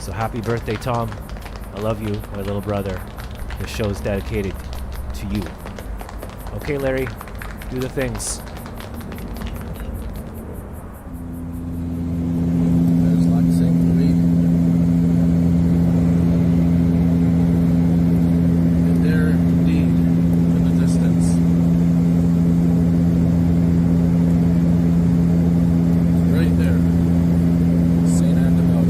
So happy birthday, Tom. I love you, my little brother. This show is dedicated to you. Okay, Larry, do the things. There's like saying the week. And there, indeed, in the distance. Right there. St. Antonio.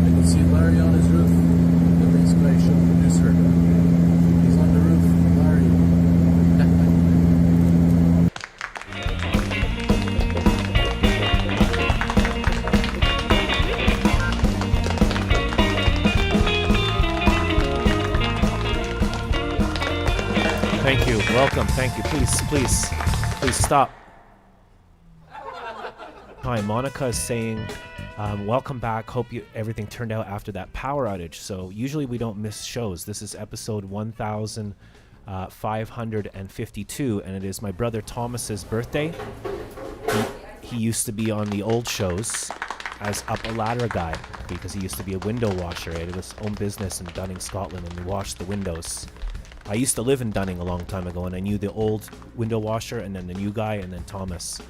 I can see Larry on his roof. The bass guy show producer. He's on the roof. Larry. Thank you. Welcome. Thank you. Please stop. Hi, Monica is saying, welcome back. Hope everything turned out after that power outage. So usually we don't miss shows. This is episode 1552, and it is my brother Thomas's birthday. He used to be on the old shows as up a ladder guy because he used to be a window washer. He had his own business in Dunning, Scotland, and he washed the windows. I used to live in Dunning a long time ago, and I knew the old window washer and then the new guy and then Thomas.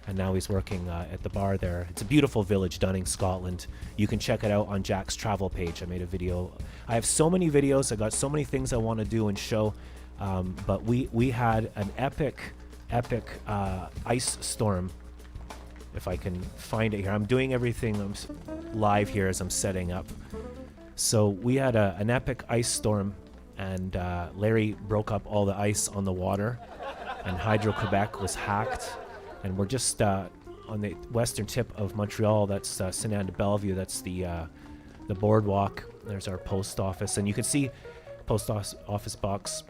And now he's working at the bar there. It's a beautiful village, Dunning, Scotland. You can check it out on Jack's travel page. I made a video. I have so many videos. I got so many things I want to do and show. But we had an epic ice storm. If I can find it here. I'm doing everything live here as I'm setting up. So we had an epic ice storm, and Larry broke up all the ice on the water, and Hydro-Quebec was hacked. And we're just on the western tip of Montreal. That's St. Anne de Bellevue. That's the boardwalk. There's our post office, and you can see post office box.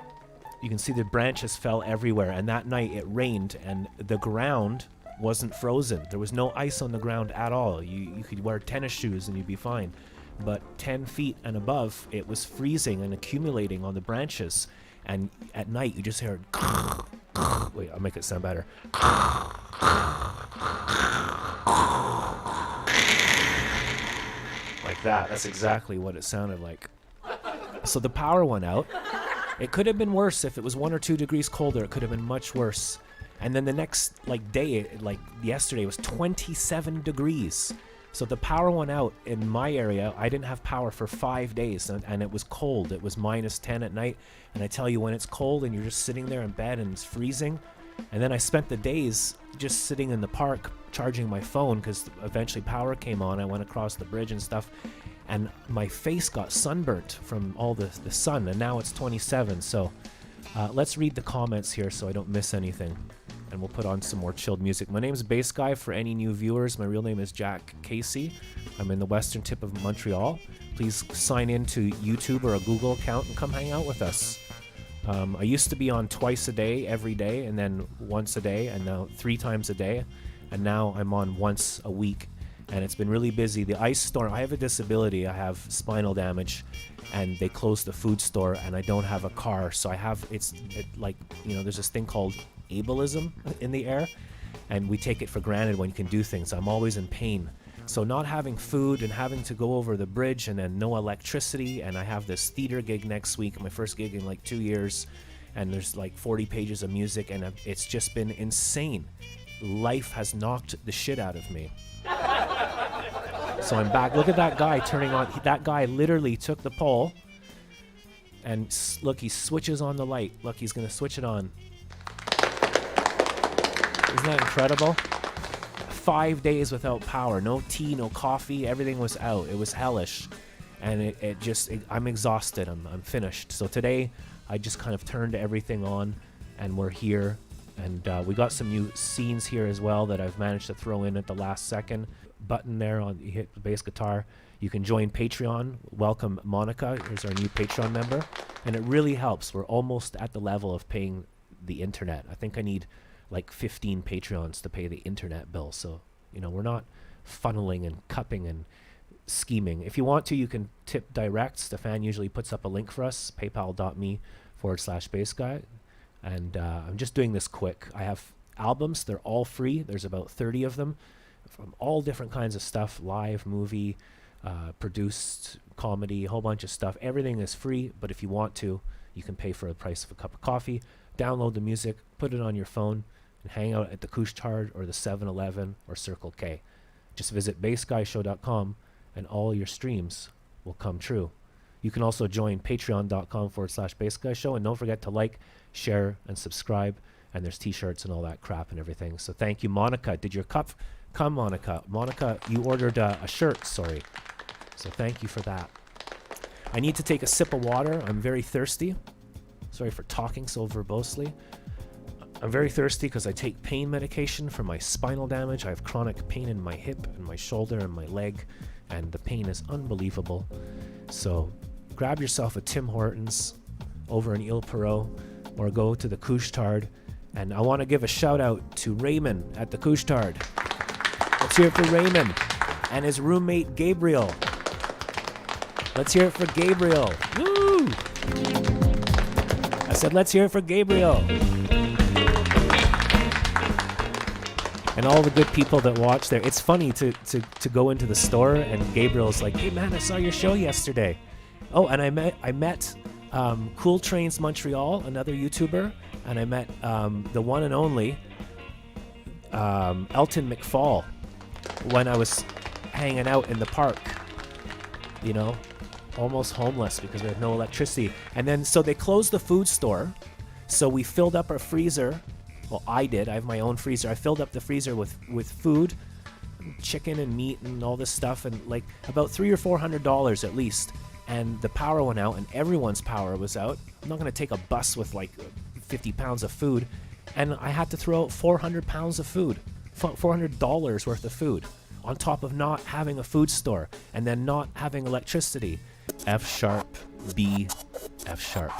You can see the branches fell everywhere. And that night it rained, and the ground wasn't frozen. There was no ice on the ground at all. You could wear tennis shoes and you'd be fine. But 10 feet and above, it was freezing and accumulating on the branches. And at night, you just heard. Wait, I'll make it sound better. Like that. That's exactly what it sounded like. So the power went out. It could have been worse if it was 1 or 2 degrees colder. It could have been much worse. And then the next day, like yesterday, was 27 degrees. So the power went out in my area. I didn't have power for 5 days, and it was cold. It was -10 at night. And I tell you, when it's cold and you're just sitting there in bed and it's freezing. And then I spent the days just sitting in the park charging my phone because eventually power came on. I went across the bridge and stuff. And my face got sunburnt from all the sun. And now it's 27. So let's read the comments here so I don't miss anything. And we'll put on some more chilled music. My name is Bass Guy for any new viewers. My real name is Jack Casey. I'm in the western tip of Montreal. Please sign in to YouTube or a Google account and come hang out with us. I used to be on twice a day, every day, and then once a day, and now 3 times a day. And now I'm on once a week. And it's been really busy. The ice storm, I have a disability. I have spinal damage, and they closed the food store, and I don't have a car. So there's this thing called ableism in the air, and we take it for granted when you can do things. I'm always in pain. So not having food and having to go over the bridge and then no electricity, and I have this theater gig next week, my first gig in like 2 years, and there's like 40 pages of music, and it's just been insane. Life has knocked the shit out of me. So I'm back. Look at that guy turning on. That guy literally took the pole, and look, he switches on the light. Look, he's going to switch it on. Isn't that incredible? 5 days without power. No tea, no coffee. Everything was out. It was hellish. And I'm exhausted. I'm finished. So today, I just kind of turned everything on, and we're here. And we got some new scenes here as well that I've managed to throw in at the last second. Button there on you hit the bass guitar. You can join Patreon. Welcome Monica. Here's our new Patreon member. And it really helps. We're almost at the level of paying the internet. I think I need like 15 Patreons to pay the internet bill. So, we're not funneling and cupping and scheming. If you want to, you can tip direct. Stefan usually puts up a link for us, paypal.me/bassguy. And I'm just doing this quick. I have albums. They're all free. There's about 30 of them from all different kinds of stuff, live, movie, produced comedy, a whole bunch of stuff. Everything is free, but if you want to, you can pay for the price of a cup of coffee. Download the music, put it on your phone, and hang out at the Couche-Tard or the 7-Eleven or Circle K. Just visit bassguyshow.com and all your streams will come true. You can also join patreon.com/bassguyshow, and don't forget to like, share, and subscribe. And there's t-shirts and all that crap and everything. So thank you, Monica. Did your cup come, Monica? Monica, you ordered a shirt, sorry. So thank you for that. I need to take a sip of water. I'm very thirsty. Sorry for talking so verbosely. I'm very thirsty because I take pain medication for my spinal damage. I have chronic pain in my hip and my shoulder and my leg, and the pain is unbelievable. So grab yourself a Tim Hortons over in Ile Perrot, or go to the Couche-Tard. And I want to give a shout out to Raymond at the Couche-Tard. Let's hear it for Raymond and his roommate Gabriel. Let's hear it for Gabriel. Woo! I said, let's hear it for Gabriel. And all the good people that watch there. It's funny to go into the store and Gabriel's like, hey man, I saw your show yesterday. Oh, and I met Cool Trains Montreal, another YouTuber, and I met the one and only Elton McFall when I was hanging out in the park, you know, almost homeless because we had no electricity. And then so they closed the food store, so we filled up our freezer. Well, I did. I have my own freezer. I filled up the freezer with food, chicken and meat and all this stuff, and like about $300 or $400 at least. And the power went out, and everyone's power was out. I'm not going to take a bus with like 50 pounds of food. And I had to throw out 400 pounds of food, $400 worth of food, on top of not having a food store and then not having electricity. F sharp, B, F sharp.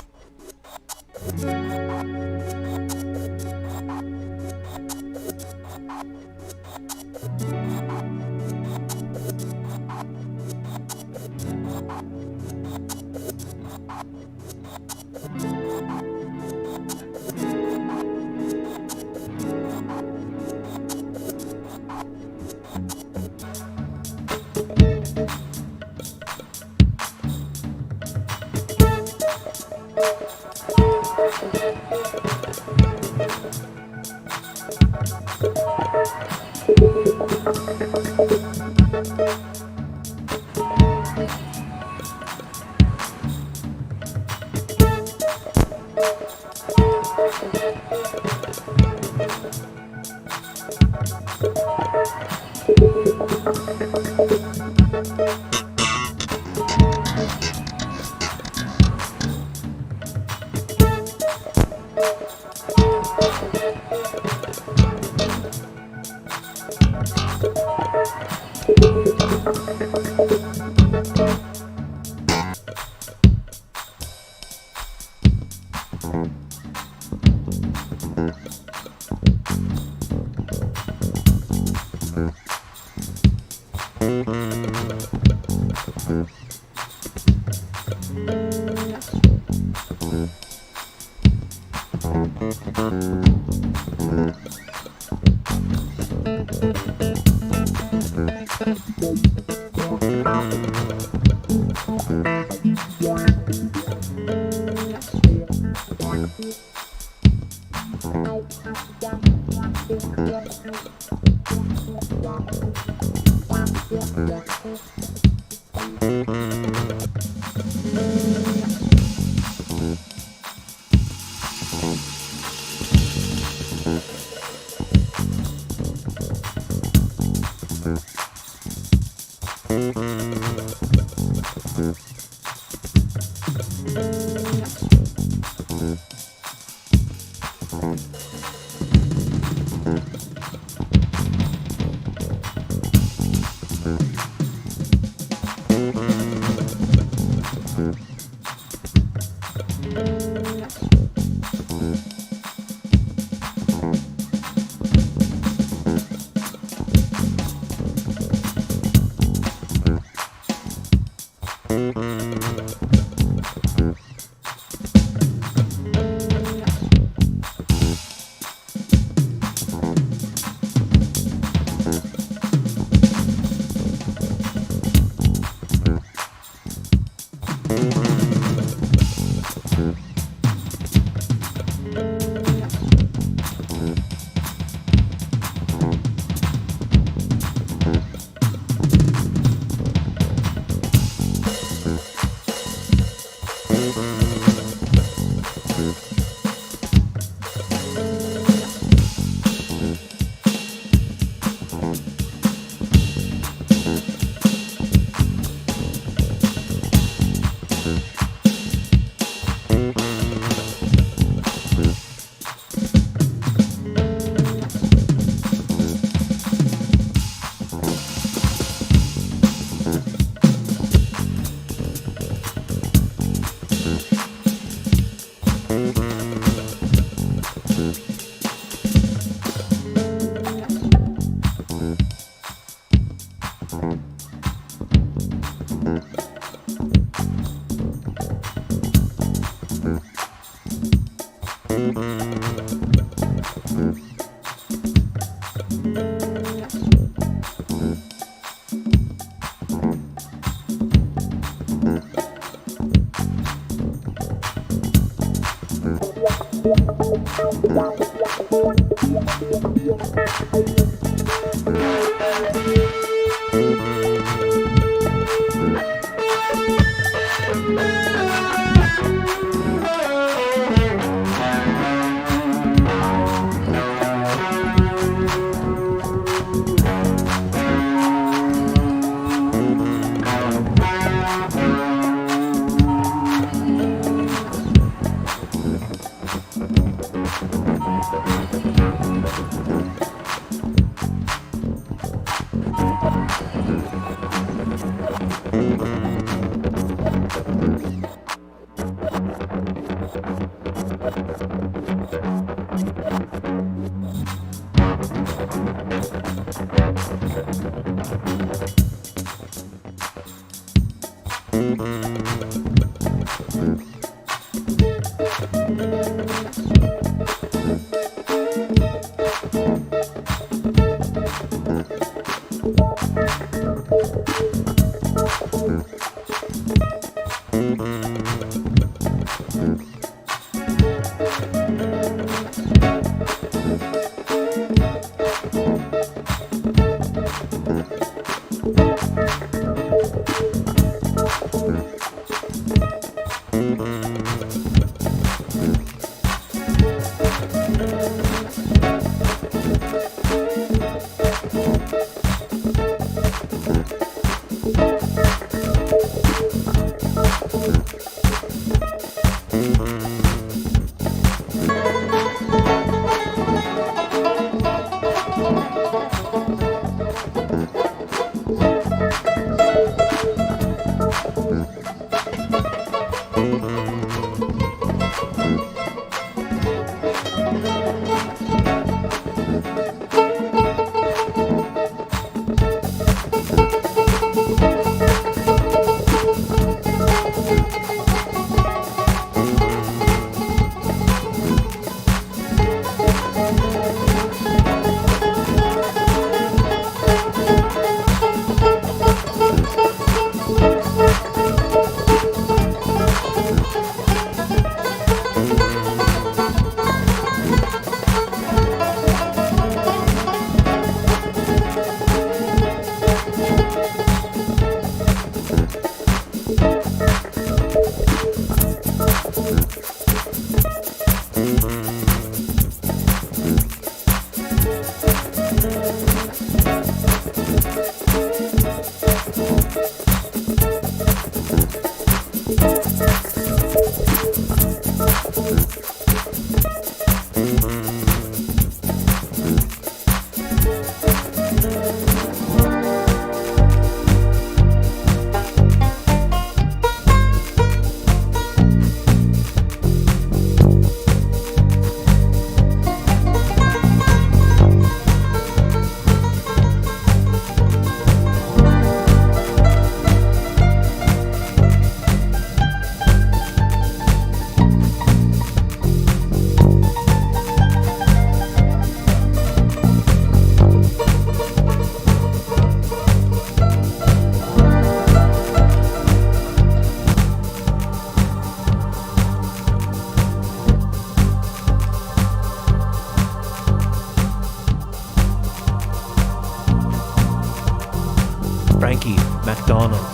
Frankie McDonald.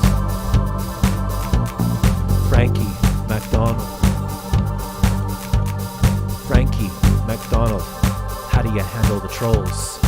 Frankie McDonald. Frankie McDonald. How do you handle the trolls?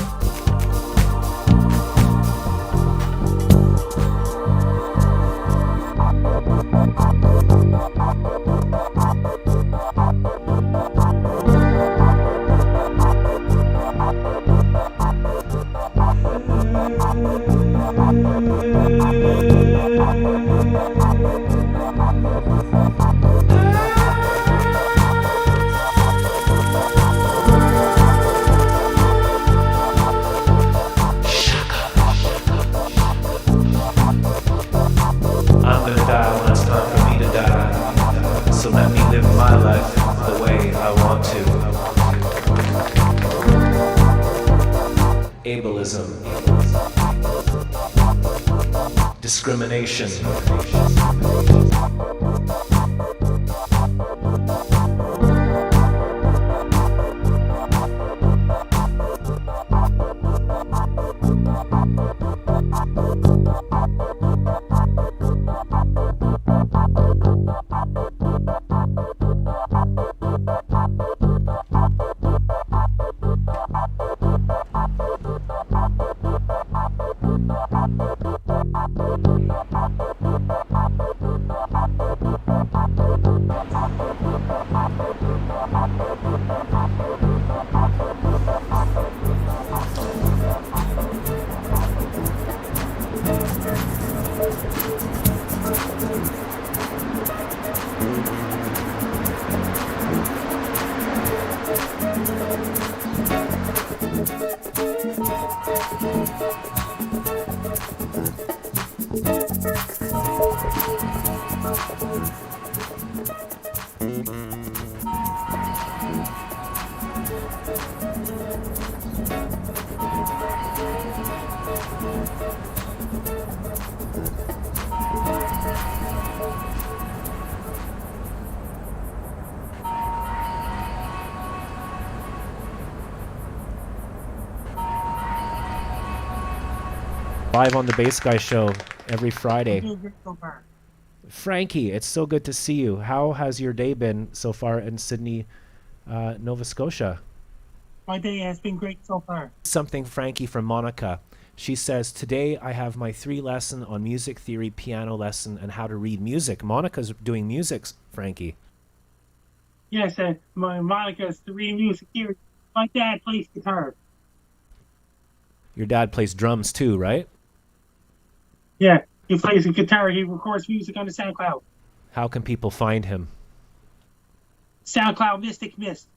I'm gonna die when it's time for me to die. So let me live my life the way I want to. Ableism. Discrimination. Live on the Bass Guy Show every I'm Friday. doing great so far. Frankie, it's so good to see you. How has your day been so far in Sydney, Nova Scotia? My day has been great so far. Something, Frankie, from Monica. She says, today I have my 3 lesson on music theory, piano lesson, and how to read music. Monica's doing music, Frankie. Yes, my Monica's the real music here. My dad plays guitar. Your dad plays drums too, right? Yeah, he plays the guitar. He records music on the SoundCloud. How can people find him? SoundCloud Mystic Mist.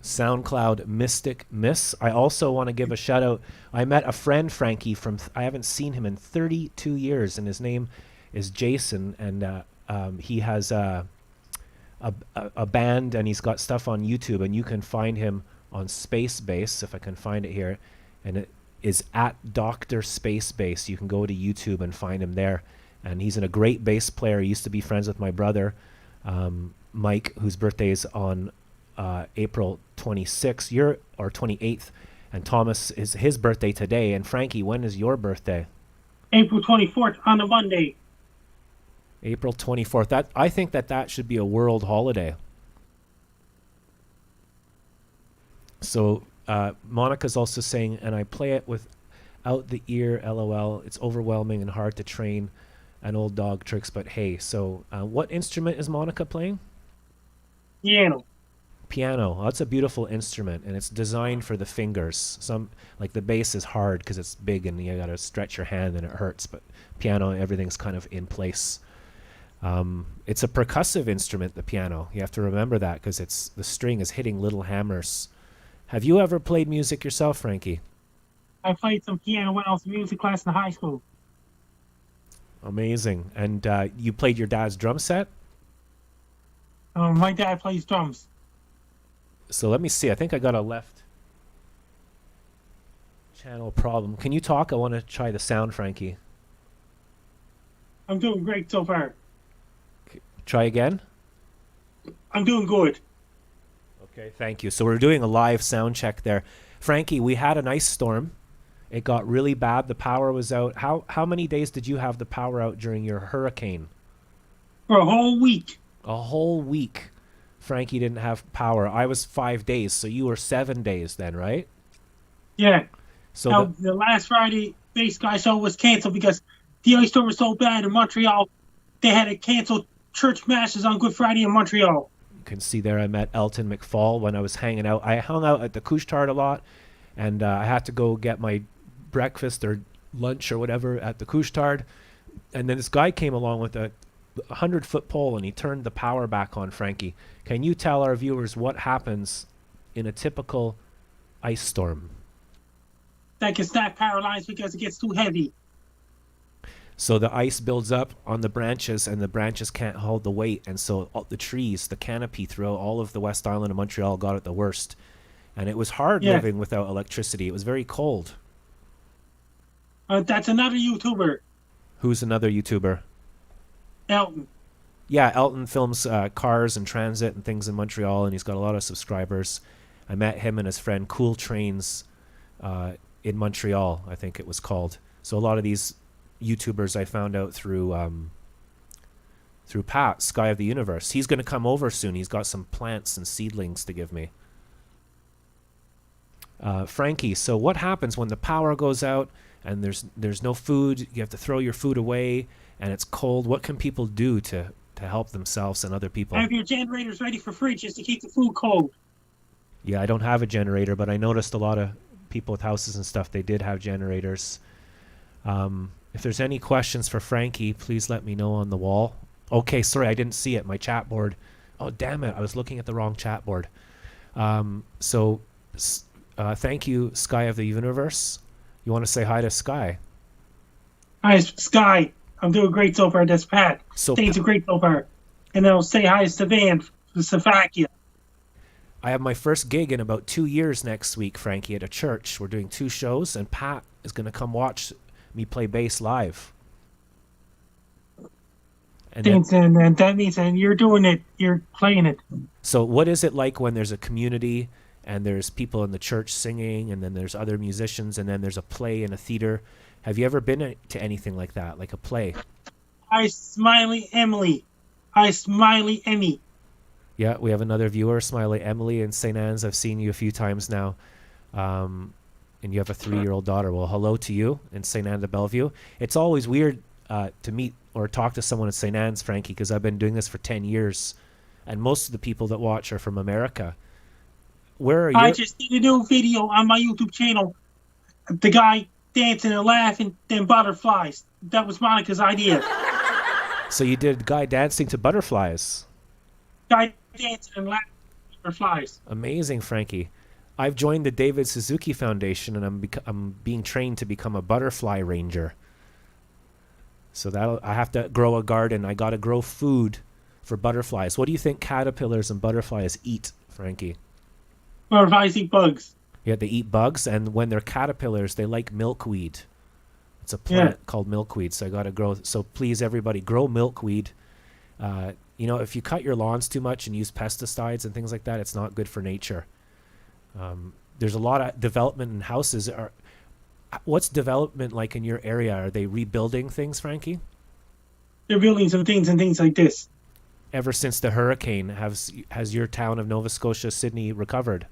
SoundCloud Mystic Miss. I also want to give a shout out. I met a friend, Frankie, from I haven't seen him in 32 years, and his name is Jason, and he has a band, and he's got stuff on YouTube, and you can find him on Space Bass, if I can find it here, and it is at Dr. Space Bass. You can go to YouTube and find him there, and he's a great bass player. He used to be friends with my brother, Mike, whose birthday is on April 26th, or 28th, and Thomas is his birthday today. And Frankie, when is your birthday? April 24th on a Monday. April 24th. I think that should be a world holiday. So Monica's also saying, and I play it without the ear, LOL. It's overwhelming and hard to train an old dog tricks, but hey. So what instrument is Monica playing? Piano. Piano. Oh, that's a beautiful instrument, and it's designed for the fingers. Like the bass is hard because it's big and you gotta stretch your hand and it hurts, but piano, everything's kind of in place. It's a percussive instrument, the piano. You have to remember that because the string is hitting little hammers. Have you ever played music yourself, Frankie? I played some piano when I was in music class in high school. Amazing. And you played your dad's drum set? My dad plays drums. So let me see. I think I got a left channel problem. Can you talk? I want to try the sound, Frankie. I'm doing great so far. Try again? I'm doing good. Okay, thank you. So we're doing a live sound check there. Frankie, we had an ice storm. It got really bad. The power was out. How many days did you have the power out during your hurricane? For a whole week. A whole week. Frankie didn't have power. I was 5 days, so you were 7 days then, right? Yeah. So Now, the last Friday Bass Guy show was canceled because the ice storm was so bad in Montreal. They had to cancel church masses on Good Friday in Montreal. you can see there I met Elton McFall when I was hanging out. I hung out at the Couche-Tard a lot, and I had to go get my breakfast or lunch or whatever at the Couche-Tard. And then this guy came along with a 100-foot pole, and he turned the power back on, Frankie. Can you tell our viewers what happens in a typical ice storm? That gets not paralyzed because it gets too heavy. So the ice builds up on the branches, and the branches can't hold the weight, and so all the trees, the canopy throughout all of the West Island of Montreal got it the worst. And it was hard living without electricity. It was very cold. That's another YouTuber, Who's another YouTuber? Elton. Yeah, Elton films cars and transit and things in Montreal, and he's got a lot of subscribers. I met him and his friend Cool Trains in Montreal, I think it was called. So a lot of these YouTubers I found out through Pat, Sky of the Universe. He's going to come over soon. He's got some plants and seedlings to give me. Frankie, so what happens when the power goes out and there's no food? You have to throw your food away, and it's cold. What can people do to help themselves and other people? Have your generators ready for fridges to keep the food cold. Yeah, I don't have a generator, but I noticed a lot of people with houses and stuff, they did have generators. If there's any questions for Frankie, please let me know on the wall. Okay, sorry, I didn't see it. My chat board. Oh, damn it. I was looking at the wrong chat board. Thank you, Sky of the Universe. You want to say hi to Sky? Hi, Sky. I'm doing great so far. That's Pat. So Things are great so far. And I'll say hi to Stefan from Slovakia. I have my first gig in about 2 years next week, Frankie, at a church. We're doing 2 shows, and Pat is going to come watch me play bass live. And that means you're doing it. You're playing it. So what is it like when there's a community and there's people in the church singing, and then there's other musicians, and then there's a play in a theater? Have you ever been to anything like that, like a play? Hi, Smiley Emily. Hi, Smiley Emmy. Yeah, we have another viewer, Smiley Emily in St. Anne's. I've seen you a few times now. And you have a 3-year-old daughter. Well, hello to you in St. Anne de Bellevue. It's always weird to meet or talk to someone in St. Anne's, Frankie, because I've been doing this for 10 years. And most of the people that watch are from America. Where are you? I just did a new video on my YouTube channel. The guy dancing and laughing, then butterflies. That was Monica's idea. So you did guy dancing to butterflies. Guy dancing and laughing, butterflies. Amazing, Frankie. I've joined the David Suzuki Foundation, and I'm being trained to become a butterfly ranger. So I have to grow a garden. I got to grow food for butterflies. What do you think caterpillars and butterflies eat, Frankie? Butterflies eat bugs. Yeah, they eat bugs, and when they're caterpillars, they like milkweed. It's a plant called milkweed, so I got to grow. So please, everybody, grow milkweed. If you cut your lawns too much and use pesticides and things like that, it's not good for nature. There's a lot of development in houses. What's development like in your area? Are they rebuilding things, Frankie? They're building some things and things like this. Ever since the hurricane, has your town of Nova Scotia, Sydney, recovered?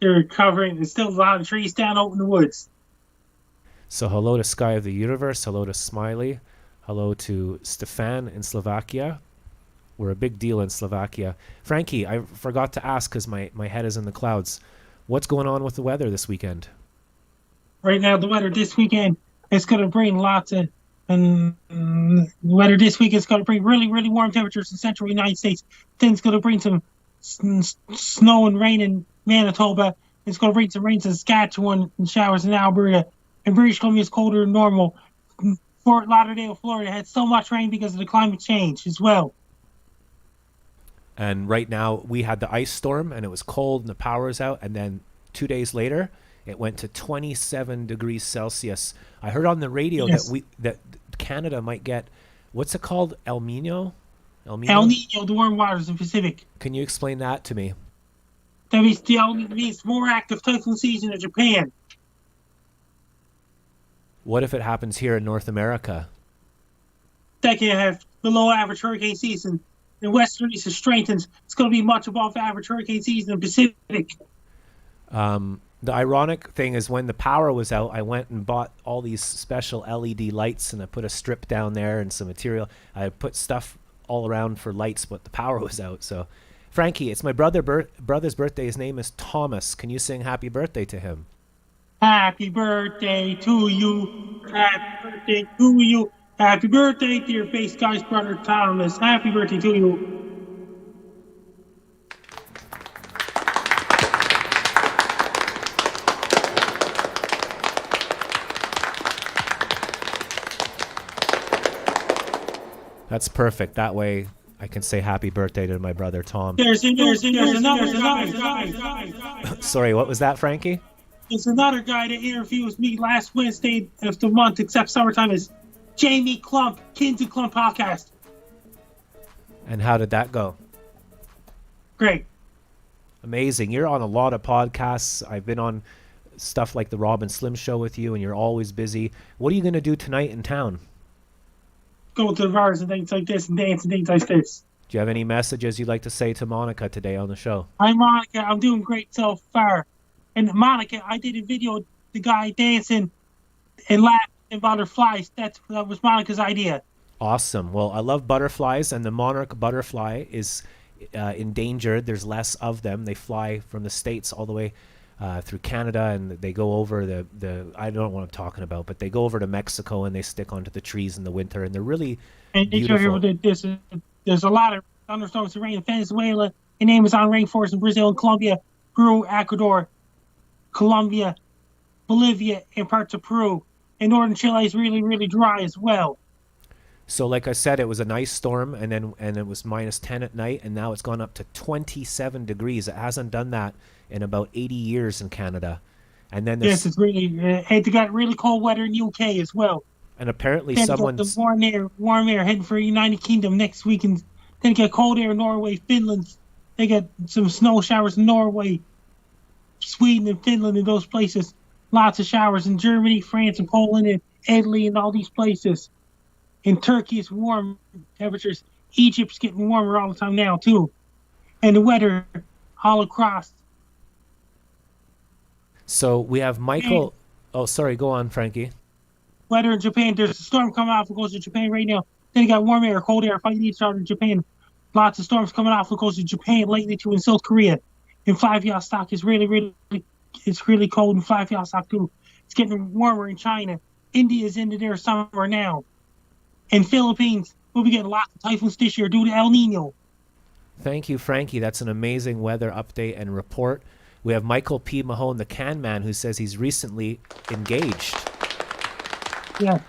They're recovering. There's still a lot of trees down out in the woods. So hello to Sky of the Universe. Hello to Smiley. Hello to Stefan in Slovakia. We're a big deal in Slovakia. Frankie, I forgot to ask because my head is in the clouds. What's going on with the weather this weekend? Right now, the weather this weekend is going to bring lots of... And the weather this week is going to bring really, really warm temperatures in central United States. Then it's going to bring some snow and rain in Manitoba. It's going to bring some rain in Saskatchewan and showers in Alberta. And British Columbia is colder than normal. Fort Lauderdale, Florida had so much rain because of the climate change as well. And right now we had the ice storm and it was cold and the power was out. And then 2 days later, it went to 27 degrees Celsius. I heard on the radio that Canada might get, what's it called? El Nino? El Nino, the warm waters in the Pacific. Can you explain that to me? That means more active typhoon season in Japan. What if it happens here in North America? That can have below average hurricane season. The western east strengthens. It's going to be much above average hurricane season in the Pacific. The ironic thing is when the power was out, I went and bought all these special LED lights, and I put a strip down there and some material. I put stuff all around for lights, but the power was out. So, Frankie, it's my brother's birthday. His name is Thomas. Can you sing happy birthday to him? Happy birthday to you. Happy birthday to you. Happy birthday, dear bass guy's brother Thomas. Happy birthday to you. That's perfect. That way I can say happy birthday to my brother Tom. There's another Sorry, what was that, Frankie? There's another guy that interviews me last Wednesday of the month, except summertime, is Jamie Klump, Kinsey Klump Podcast. And how did that go? Great. Amazing. You're on a lot of podcasts. I've been on stuff like the Rob and Slim Show with you, and you're always busy. What are you going to do tonight in town? Go to the bars and things like this and dance and things like this. Do you have any messages you'd like to say to Monica today on the show? Hi, Monica. I'm doing great so far. And Monica, I did a video of the guy dancing and laughing and butterflies. That was Monica's idea. Awesome. Well, I love butterflies, and the monarch butterfly is endangered. There's less of them. They fly from the States all the way through Canada, and they go over the I don't know what I'm talking about, but they go over to Mexico and they stick onto the trees in the winter, and they're really And did you hear beautiful. there's a lot of thunderstorms and rain in Venezuela, in Amazon rainforest in Brazil and Colombia, Peru, Ecuador, Colombia, Bolivia, and parts of Peru. And northern Chile is really, really dry as well. So, like I said, it was a nice storm, and it was -10 at night, and now it's gone up to 27 degrees. It hasn't done that in about 80 years in Canada. And then Yes, there's it's really, and they got really cold weather in UK as well. and apparently Then you got the someone's warm air heading for United Kingdom next week, and then you get cold air in Norway, Finland. They get some snow showers in Norway, Sweden, and Finland, and those places. Lots of showers in Germany, France, and Poland, and Italy, and all these places. In Turkey, it's warm temperatures. Egypt's getting warmer all the time now too, and the weather all across. So we have Michael. Oh, sorry. Go on, Frankie. Weather in Japan. There's a storm coming off the coast of Japan right now. Then you got warm air, cold air fighting each other in Japan. Lots of storms coming off the coast of Japan lately too, in South Korea. In Vladivostok, it's it's really cold in Vladivostok too. It's getting warmer in China. India's into their summer now. In Philippines, we'll be getting lots of typhoons this year due to El Nino. Thank you, Frankie. That's an amazing weather update and report. We have Michael P. Mahone, the can man, who says he's recently engaged. Yeah.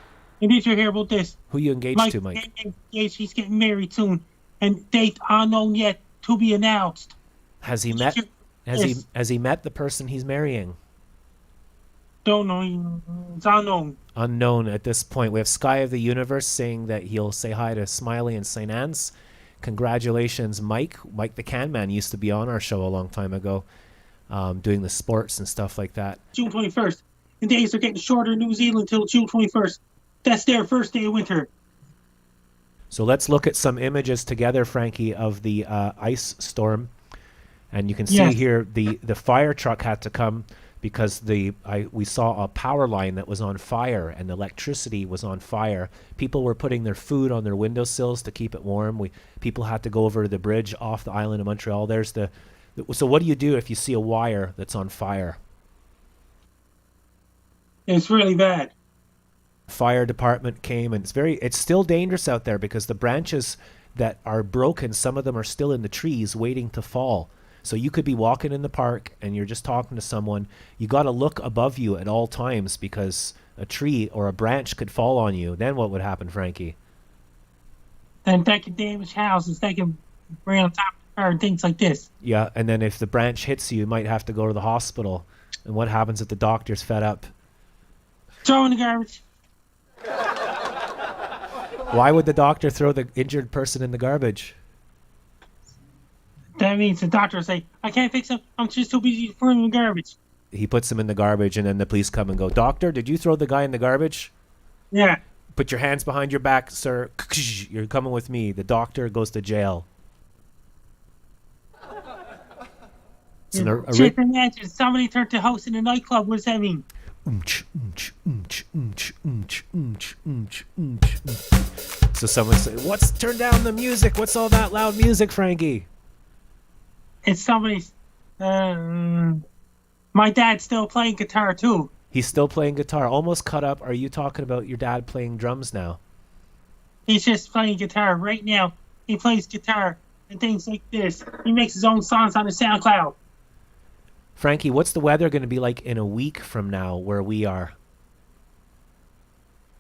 And did you hear about this? Who you engaged to, Mike? She's getting married soon, and date unknown yet to be announced. Has he met? Has he met the person he's marrying? Don't know. It's unknown. Unknown at this point. We have Sky of the Universe saying that he'll say hi to Smiley and St. Anne's. Congratulations, Mike. Mike the Can Man used to be on our show a long time ago, doing the sports and stuff like that. June 21st. The days are getting shorter in New Zealand until June 21st. That's their first day of winter. So let's look at some images together, Frankie, of the ice storm. And you can see here the fire truck had to come because we saw a power line that was on fire and the electricity was on fire. People were putting their food on their windowsills to keep it warm. People had to go over the bridge off the island of Montreal. So what do you do if you see a wire that's on fire? It's really bad. Fire department came, and it's still dangerous out there because the branches that are broken, some of them are still in the trees waiting to fall. So you could be walking in the park and you're just talking to someone. You got to look above you at all times because a tree or a branch could fall on you. Then what would happen, Frankie? Then they can damage houses. They can bring on top of the car and things like this. Yeah, and then if the branch hits you, you might have to go to the hospital. And what happens if the doctor's fed up? Throw in the garbage. Why would the doctor throw the injured person in the garbage? That means the doctor will say, I can't fix him. I'm just too busy throwing him in the garbage. He puts him in the garbage, and then the police come and go, Doctor, did you throw the guy in the garbage? Yeah. Put your hands behind your back, sir. You're coming with me. The doctor goes to jail. Just imagine somebody turned to host in a nightclub. What does that mean? So someone say, turn down the music. What's all that loud music, Frankie? It's somebody's. My dad's still playing guitar too. He's still playing guitar. Almost cut up. Are you talking about your dad playing drums now? He's just playing guitar right now. He plays guitar and things like this. He makes his own songs on the SoundCloud. Frankie, what's the weather going to be like in a week from now where we are?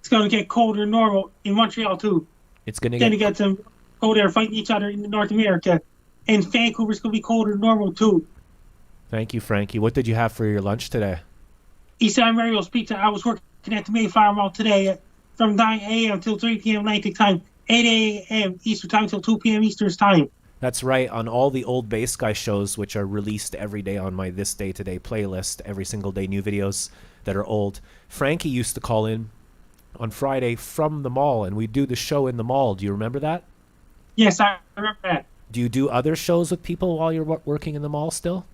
It's going to get colder than normal in Montreal too. It's going to Then you got some cold air fighting each other in North America. And Vancouver's going to be colder than normal too. Thank you, Frankie. What did you have for your lunch today? Eastside Mario's Pizza. I was working at the Mayflower Mall today from 9 a.m. until 3 p.m. Atlantic time, 8 a.m. Eastern time until 2 p.m. Eastern time. That's right. On all the old Bass Guy shows, which are released every day on my This Day Today playlist, every single day, new videos that are old. Frankie used to call in on Friday from the mall, and we'd do the show in the mall. Do you remember that? Yes, I remember that. Do you do other shows with people while you're working in the mall still?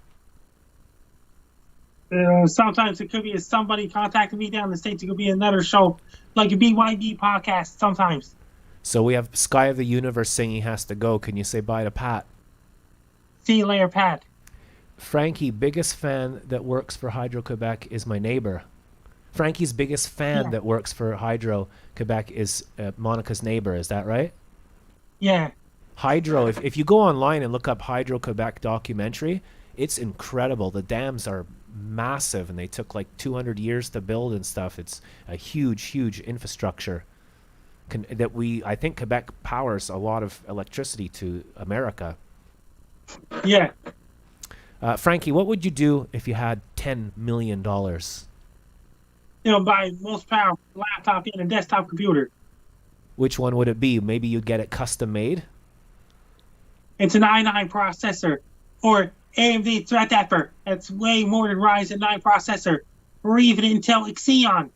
Sometimes it could be somebody contacting me down in the States. It could be another show, like a BYD podcast sometimes. So we have Sky of the Universe saying he has to go. Can you say bye to Pat? See you later, Pat. Frankie, biggest fan that works for Hydro Quebec is my neighbor. Frankie's biggest fan that works for Hydro Quebec is Monica's neighbor. Is that right? Yeah. Hydro, if you go online and look up Hydro Quebec documentary, it's incredible. The dams are massive and they took like 200 years to build and stuff. It's a huge infrastructure. I think Quebec powers a lot of electricity to America. Yeah. Frankie, what would you do if you had $10 million? Buy most powerful laptop and a desktop computer. Which one would it be? Maybe you'd get it custom made? It's an i9 processor or AMD Threadripper. That's way more than Ryzen 9 processor or even Intel Xeon.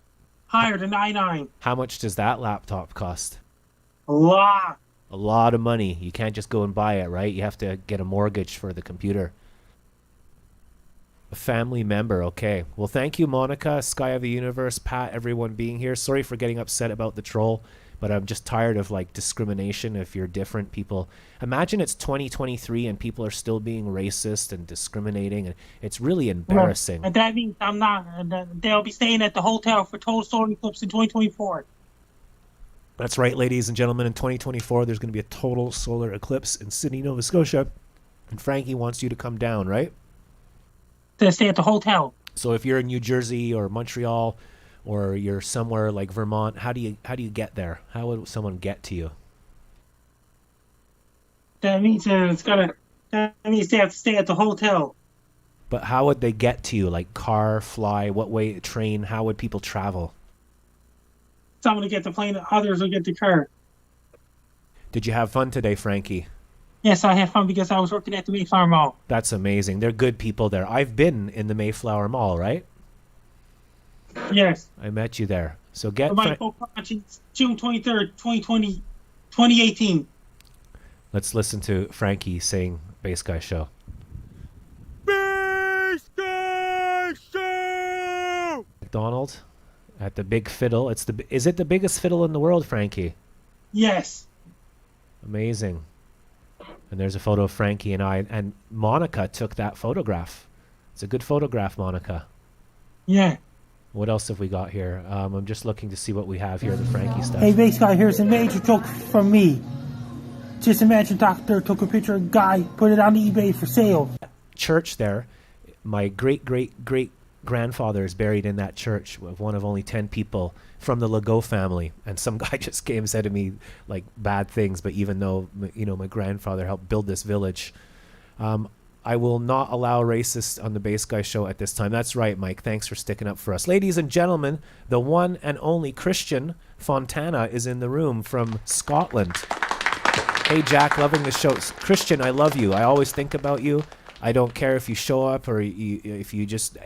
Higher than i9. How much does that laptop cost? A lot. A lot of money. You can't just go and buy it, right? You have to get a mortgage for the computer. A family member, okay. Well, thank you, Monica, Sky of the Universe, Pat, everyone being here. Sorry for getting upset about the troll, but I'm just tired of like discrimination if you're different people. Imagine it's 2023 and people are still being racist and discriminating, and it's really embarrassing. And that means I'm not. They'll be staying at the hotel for total solar eclipse in 2024. That's right, ladies and gentlemen. In 2024, there's going to be a total solar eclipse in Sydney, Nova Scotia, and Frankie wants you to come down, right? To stay at the hotel. So if you're in New Jersey or Montreal, or you're somewhere like Vermont, how do you get there? How would someone get to you? That means they have to stay at the hotel. But how would they get to you? Like car, fly, what way, train? How would people travel? Some will get the plane, others will get the car. Did you have fun today, Frankie? Yes, I had fun because I was working at the Mayflower Mall. That's amazing. They're good people there. I've been in the Mayflower Mall, right? Yes. I met you there. So get My book launches June 23rd, 2018. Let's listen to Frankie saying Bass Guy Show. Bass Guy Show! McDonald at the Big Fiddle. Is it the biggest fiddle in the world, Frankie? Yes. Amazing. And there's a photo of Frankie and I, and Monica took that photograph. It's a good photograph, Monica. Yeah. What else have we got here? I'm just looking to see what we have here, the Frankie stuff. Hey, Bass Guy, here's a major joke from me. Just imagine Doctor took a picture of a guy, put it on eBay for sale. Church there, my great-great-great-grandfather is buried in that church, one of only 10 people from the Legault family. And some guy just came and said to me, like, bad things, but even though, my grandfather helped build this village. I will not allow racists on the Bass Guy Show at this time. That's right, Mike. Thanks for sticking up for us. Ladies and gentlemen, the one and only Christian Fontana is in the room from Scotland. Hey, Jack, loving the show. Christian, I love you. I always think about you. I don't care if you show up or if you just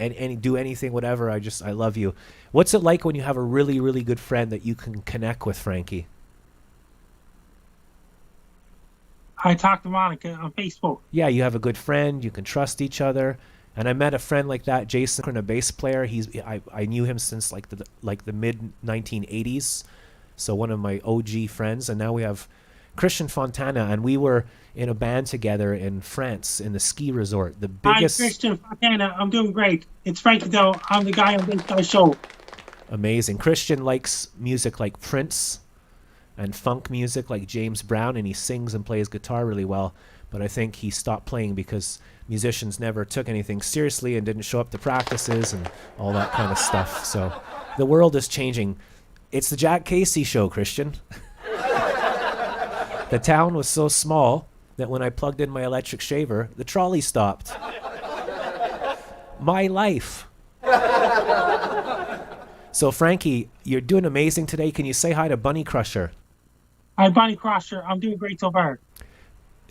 do anything, whatever. I love you. What's it like when you have a really, really good friend that you can connect with, Frankie? I talked to Monica on Facebook. Yeah, you have a good friend. You can trust each other. And I met a friend like that, Jason, a bass player. I knew him since like the mid 1980s. So one of my OG friends. And now we have Christian Fontana, and we were in a band together in France in the ski resort. The biggest. Hi, Christian Fontana. I'm doing great. It's Frankie though. I'm the guy on Bass Guy Show. Amazing. Christian likes music like Prince and funk music like James Brown, and he sings and plays guitar really well. But I think he stopped playing because musicians never took anything seriously and didn't show up to practices and all that kind of stuff. So the world is changing. It's the Jack Casey Show, Christian. The town was so small that when I plugged in my electric shaver, the trolley stopped. My life. So, Frankie, you're doing amazing today. Can you say hi to Bunny Crusher? Hi, Bunny Crusher. I'm doing great so far.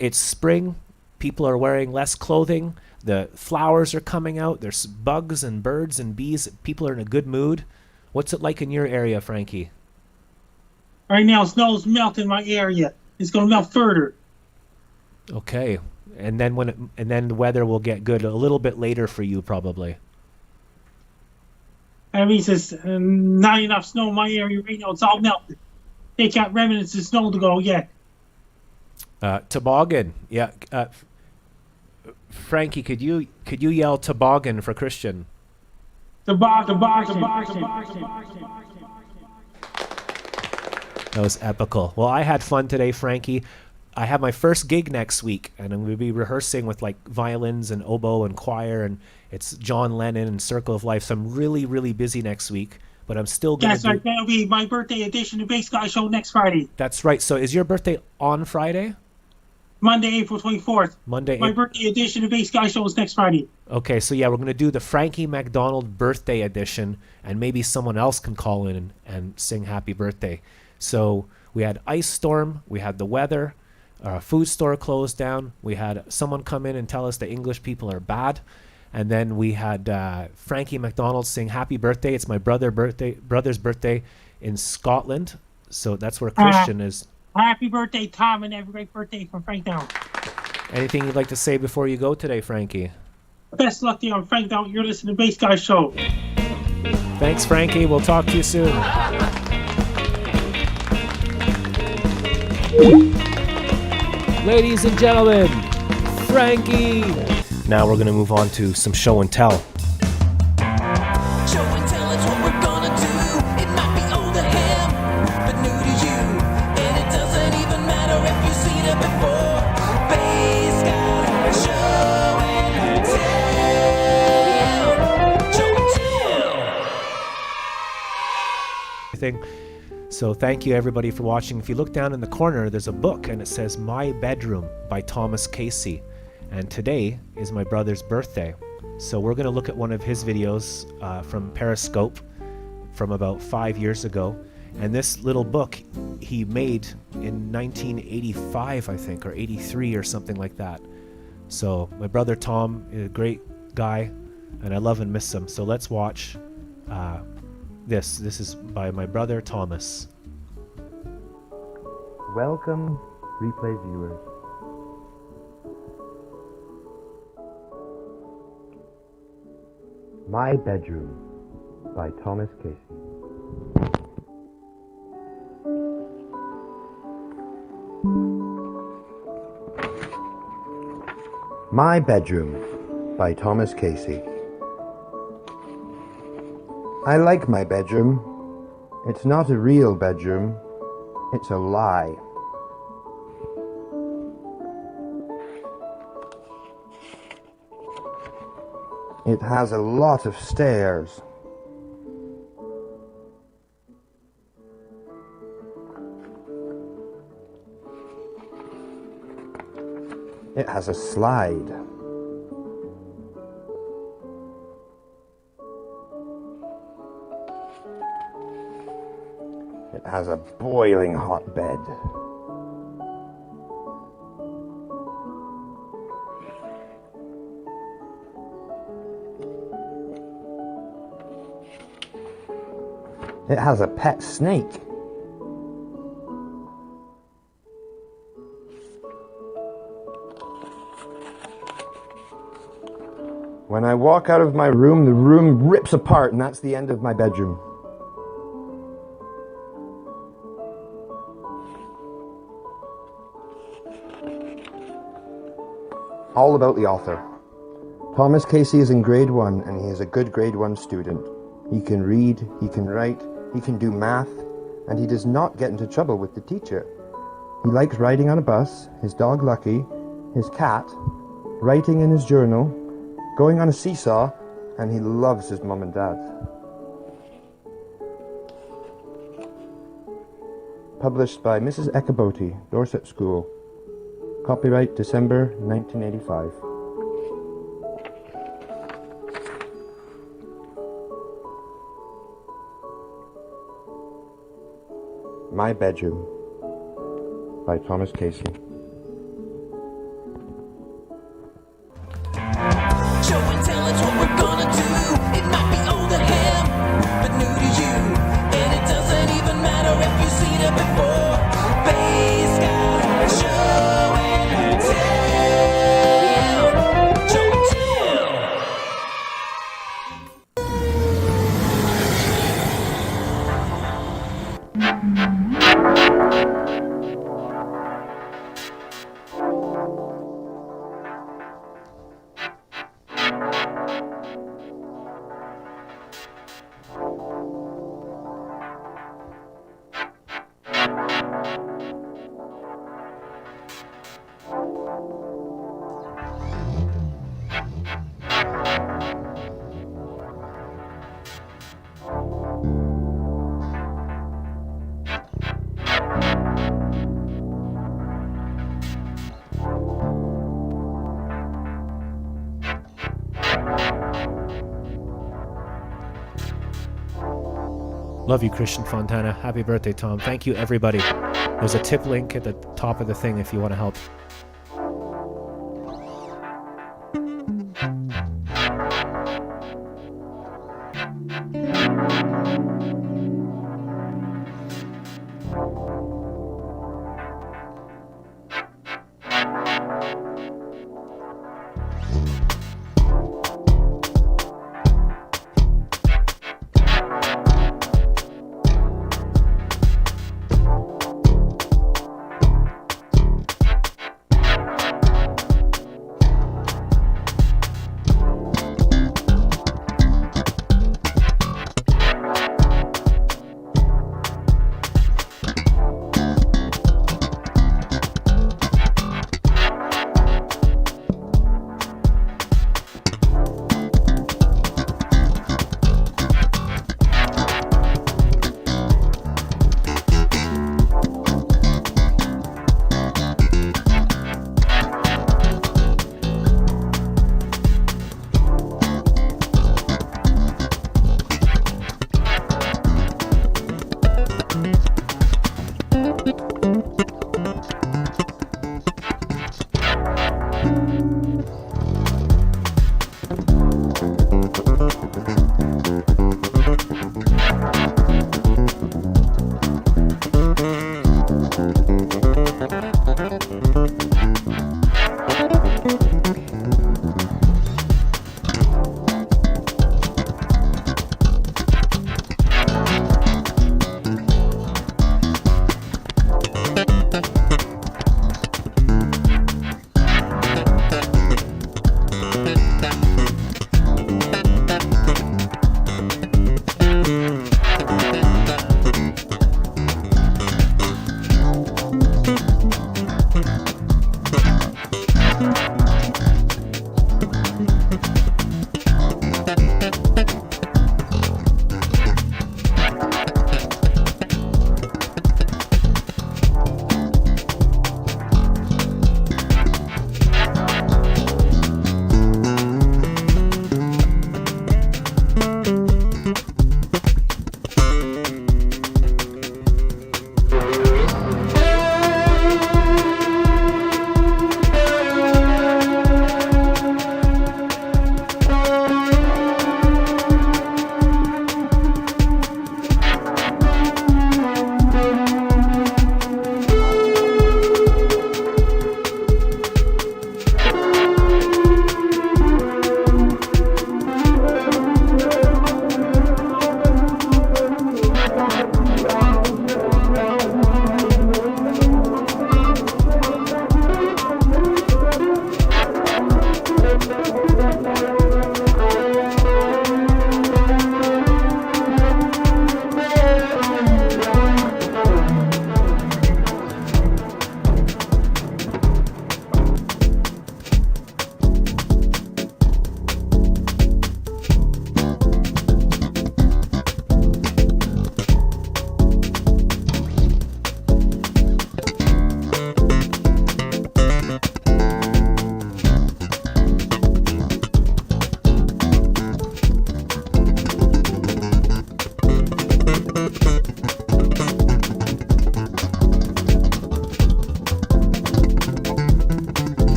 It's spring. People are wearing less clothing. The flowers are coming out. There's bugs and birds and bees. People are in a good mood. What's it like in your area, Frankie? Right now, snow's melting in my area. It's going to melt further. Okay. And then the weather will get good a little bit later for you, probably. And he says, not enough snow in my area right now. It's all melted. They got remnants of snow to go yet. Toboggan. Yeah. Frankie, could you yell toboggan for Christian? Toboggan. That was epical. Well, I had fun today, Frankie. I have my first gig next week, and I'm going to be rehearsing with like violins and oboe and choir, and it's John Lennon and Circle of Life. So I'm really, really busy next week, but I'm still going to That's right. That'll be my birthday edition of Bass Guy Show next Friday. That's right. So is your birthday on Friday? Monday, April 24th. Monday. My birthday edition of Bass Guy Show is next Friday. Okay, so yeah, we're going to do the Frankie McDonald birthday edition, and maybe someone else can call in and sing happy birthday. So we had ice storm, we had the weather, our food store closed down, we had someone come in and tell us that English people are bad, and then we had Frankie McDonald sing happy birthday. It's my brother's birthday in Scotland, so that's where Christian is. Happy birthday, Tom, and have a great birthday from Frank Down. Anything you'd like to say before you go today, Frankie? Best luck to you on Frank Down. You're listening to Bass Guy Show. Thanks, Frankie. We'll talk to you soon. Ladies and gentlemen, Frankie. Now we're going to move on to some show and tell. Show and tell is what we're gonna do. It might be old to him, but new to you. And it doesn't even matter if you've seen it before. Bass Guy Show and tell. Show and tell. So thank you everybody for watching. If you look down in the corner, there's a book and it says My Bedroom by Thomas Casey. And today is my brother's birthday. So we're going to look at one of his videos from Periscope from about 5 years ago. And this little book he made in 1985, I think, or 83 or something like that. So my brother Tom is a great guy, and I love and miss him. So let's watch this. This is by my brother Thomas. Welcome, replay viewers. My Bedroom by Thomas Casey. My Bedroom by Thomas Casey. I like my bedroom. It's not a real bedroom. It's a lie. It has a lot of stairs. It has a slide. It has a boiling hot bed. It has a pet snake. When I walk out of my room, the room rips apart, and that's the end of my bedroom. All about the author. Thomas Casey is in grade 1, and he is a good grade 1 student. He can read, he can write, he can do math, and he does not get into trouble with the teacher. He likes riding on a bus, his dog Lucky, his cat, writing in his journal, going on a seesaw, and he loves his mum and dad. Published by Mrs. Ekabote, Dorset School. Copyright December 1985. My Bedroom by Thomas Casey. Show and tell is what we're gonna do. It might be old to him, but new to you. And it doesn't even matter if you've seen it before. Bass Guy Show and tell. Show and tell. Love you, Christian Fontana. Happy birthday, Tom. Thank you, everybody. There's a tip link at the top of the thing if you want to help.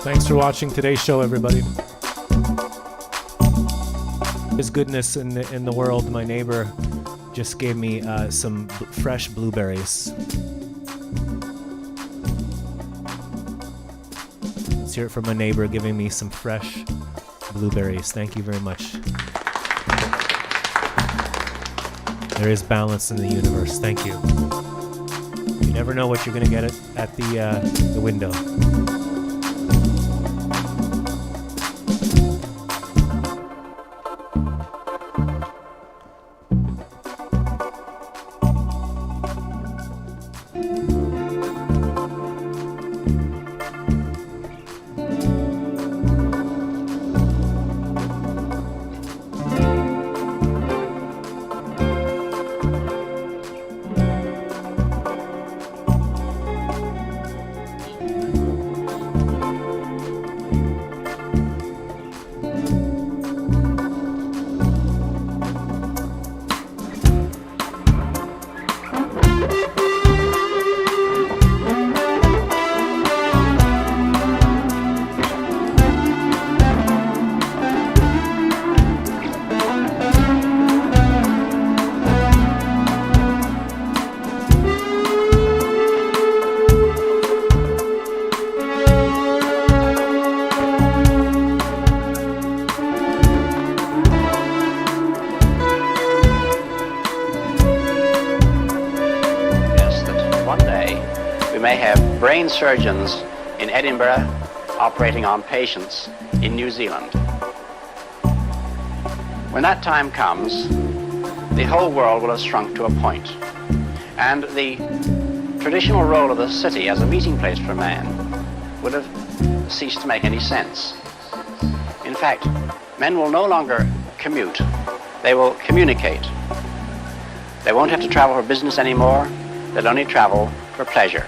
Thanks for watching today's show, everybody. There's goodness in the world. My neighbor just gave me some fresh blueberries. Let's hear it from my neighbor giving me some fresh blueberries. Thank you very much. There is balance in the universe. Thank you. You never know what you're going to get at the window. Brain surgeons in Edinburgh operating on patients in New Zealand. When that time comes, the whole world will have shrunk to a point, and the traditional role of the city as a meeting place for man would have ceased to make any sense. In fact, men will no longer commute, they will communicate. They won't have to travel for business anymore, they'll only travel for pleasure.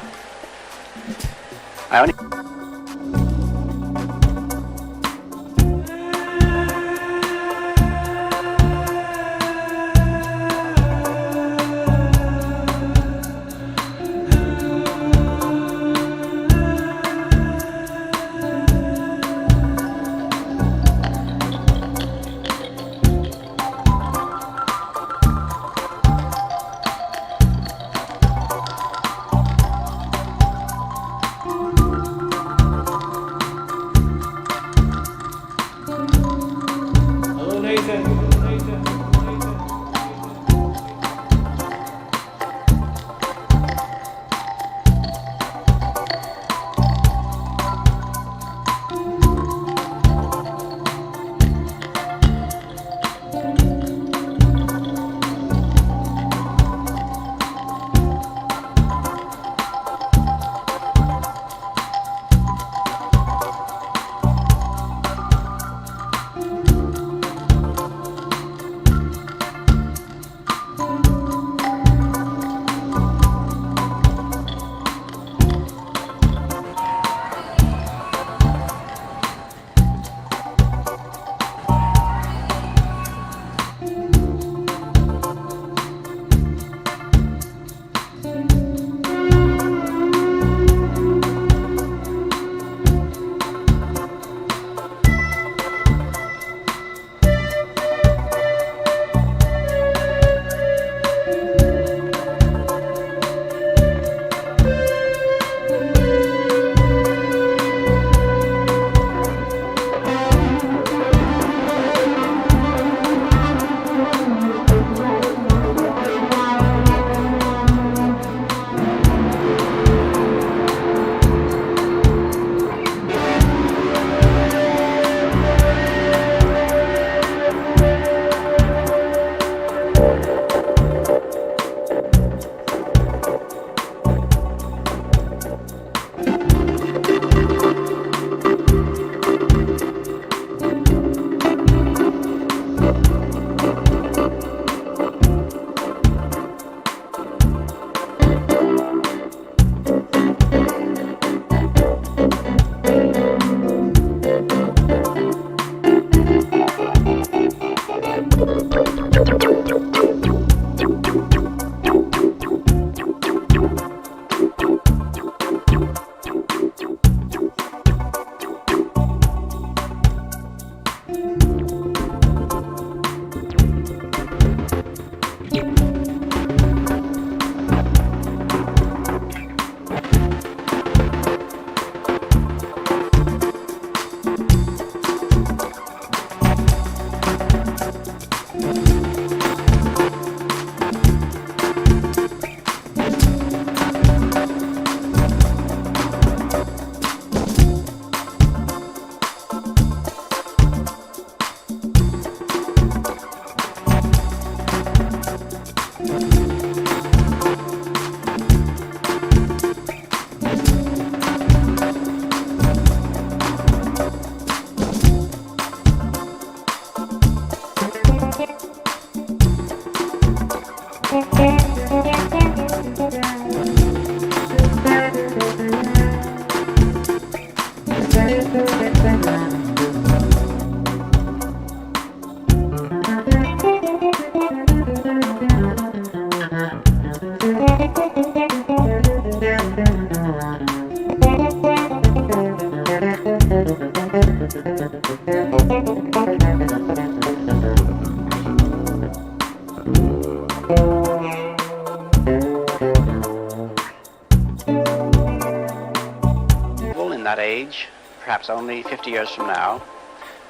In that age, perhaps only 50 years from now,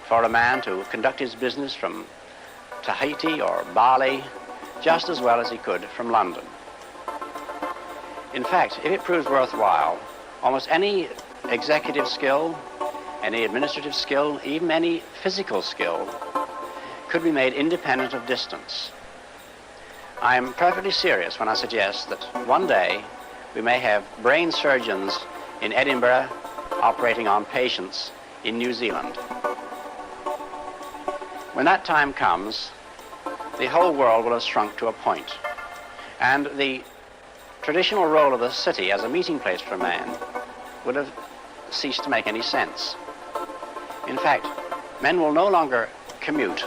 for a man to conduct his business from Tahiti or Bali just as well as he could from London. In fact, if it proves worthwhile, almost any executive skill, any administrative skill, even any physical skill, could be made independent of distance. I'm perfectly serious when I suggest that one day we may have brain surgeons in Edinburgh operating on patients in New Zealand. When that time comes, the whole world will have shrunk to a point, and the traditional role of the city as a meeting place for man would have ceased to make any sense. In fact, men will no longer commute,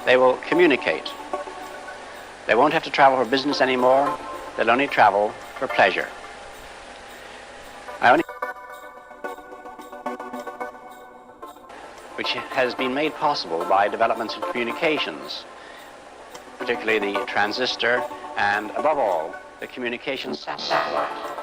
they will communicate. They won't have to travel for business anymore, they'll only travel for pleasure. Which has been made possible by developments in communications, particularly the transistor and, above all, the communications satellite.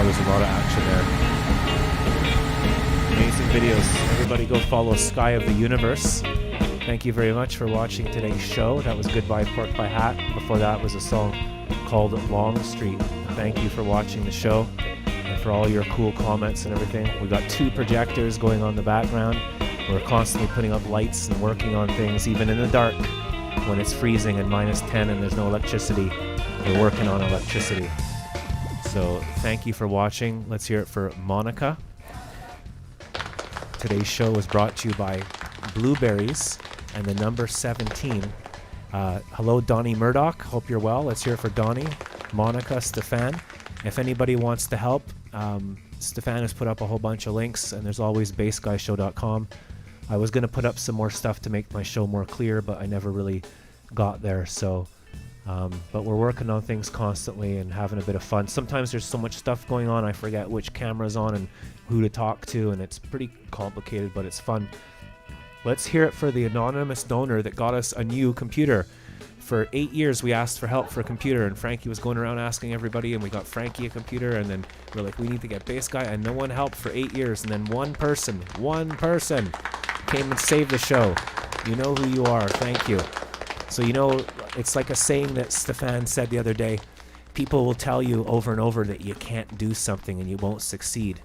There's a lot of action there. Amazing videos. Everybody go follow Sky of the Universe. Thank you very much for watching today's show. That was Goodbye Pork by Hat. Before that was a song called Long Street. Thank you for watching the show and for all your cool comments and everything. We've got 2 projectors going on in the background. We're constantly putting up lights and working on things, even in the dark when it's freezing and -10 and there's no electricity. We're working on electricity. So thank you for watching. Let's hear it for Monica. Today's show was brought to you by Blueberries and the number 17. Hello, Donnie Murdoch. Hope you're well. Let's hear it for Donnie, Monica, Stefan. If anybody wants to help, Stefan has put up a whole bunch of links, and there's always bassguyshow.com. I was going to put up some more stuff to make my show more clear, but I never really got there. So, but we're working on things constantly and having a bit of fun. Sometimes there's so much stuff going on, I forget which camera's on and who to talk to, and it's pretty complicated, but it's fun. Let's hear it for the anonymous donor that got us a new computer. For 8 years, we asked for help for a computer, and Frankie was going around asking everybody, and we got Frankie a computer, and then we're like, we need to get Bass Guy, and no one helped for 8 years, and then one person came and saved the show. You know who you are. Thank you. So, you know, it's like a saying that Stefan said the other day. People will tell you over and over that you can't do something and you won't succeed.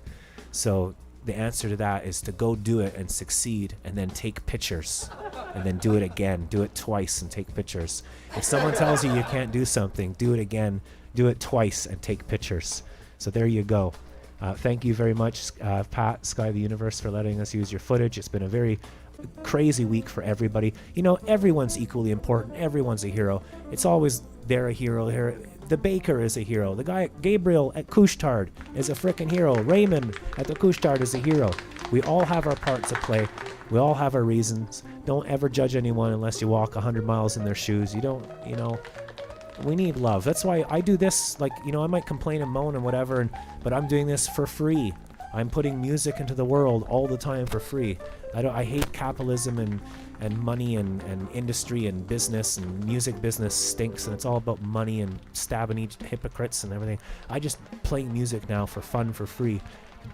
So the answer to that is to go do it and succeed, and then take pictures, and then do it again, do it twice and take pictures. If someone tells you you can't do something, do it again, do it twice and take pictures. So there you go. Thank you very much, Pat, Sky of the Universe, for letting us use your footage. It's been a very crazy week for everybody. You know, everyone's equally important. Everyone's a hero. It's always they're a hero here. The baker is a hero. The guy, Gabriel at Couche-Tard, is a frickin' hero. Raymond at the Couche-Tard is a hero. We all have our part to play. We all have our reasons. Don't ever judge anyone unless you walk 100 miles in their shoes. You don't, we need love. That's why I do this. Like, I might complain and moan and whatever, but I'm doing this for free. I'm putting music into the world all the time for free. I hate capitalism and money and industry and business, and music business stinks, and it's all about money and stabbing each hypocrites and everything. I just play music now for fun, for free.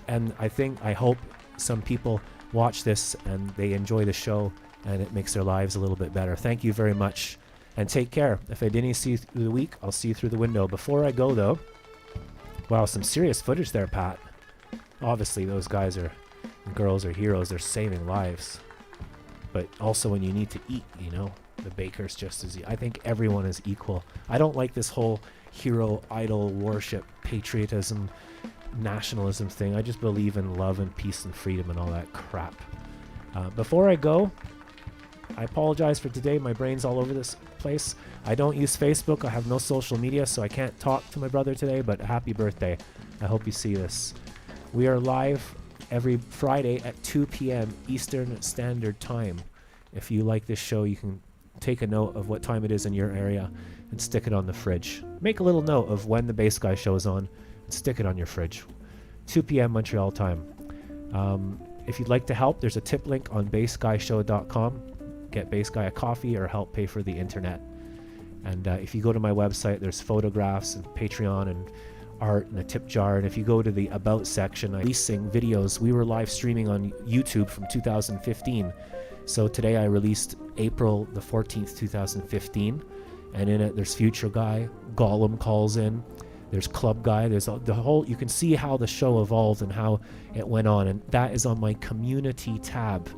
And I hope some people watch this and they enjoy the show and it makes their lives a little bit better. Thank you very much and take care. If I didn't see you through the week, I'll see you through the window. Before I go though, wow, some serious footage there, Pat. Obviously those guys and girls are heroes. They're saving lives. But also when you need to eat, the baker's just as I think everyone is equal. I don't like this whole hero, idol, worship, patriotism, nationalism thing. I just believe in love and peace and freedom and all that crap. Before I go, I apologize for today. My brain's all over this place. I don't use Facebook. I have no social media, so I can't talk to my brother today, but happy birthday. I hope you see this. We are live every Friday at 2 p.m. Eastern Standard Time. If you like this show, you can take a note of what time it is in your area and stick it on the fridge. Make a little note of when the Bass Guy show is on and stick it on your fridge. 2 p.m. Montreal time. If you'd like to help, there's a tip link on bassguyshow.com. Get Bass Guy a coffee or help pay for the internet. And if you go to my website, there's photographs and Patreon and art and a tip jar. And if you go to the About section, I'm releasing videos. We were live streaming on YouTube from 2015. So today I released April the 14th, 2015. And in it, there's Future Guy, Gollum calls in, there's Club Guy, there's the whole, you can see how the show evolved and how it went on. And that is on my community tab.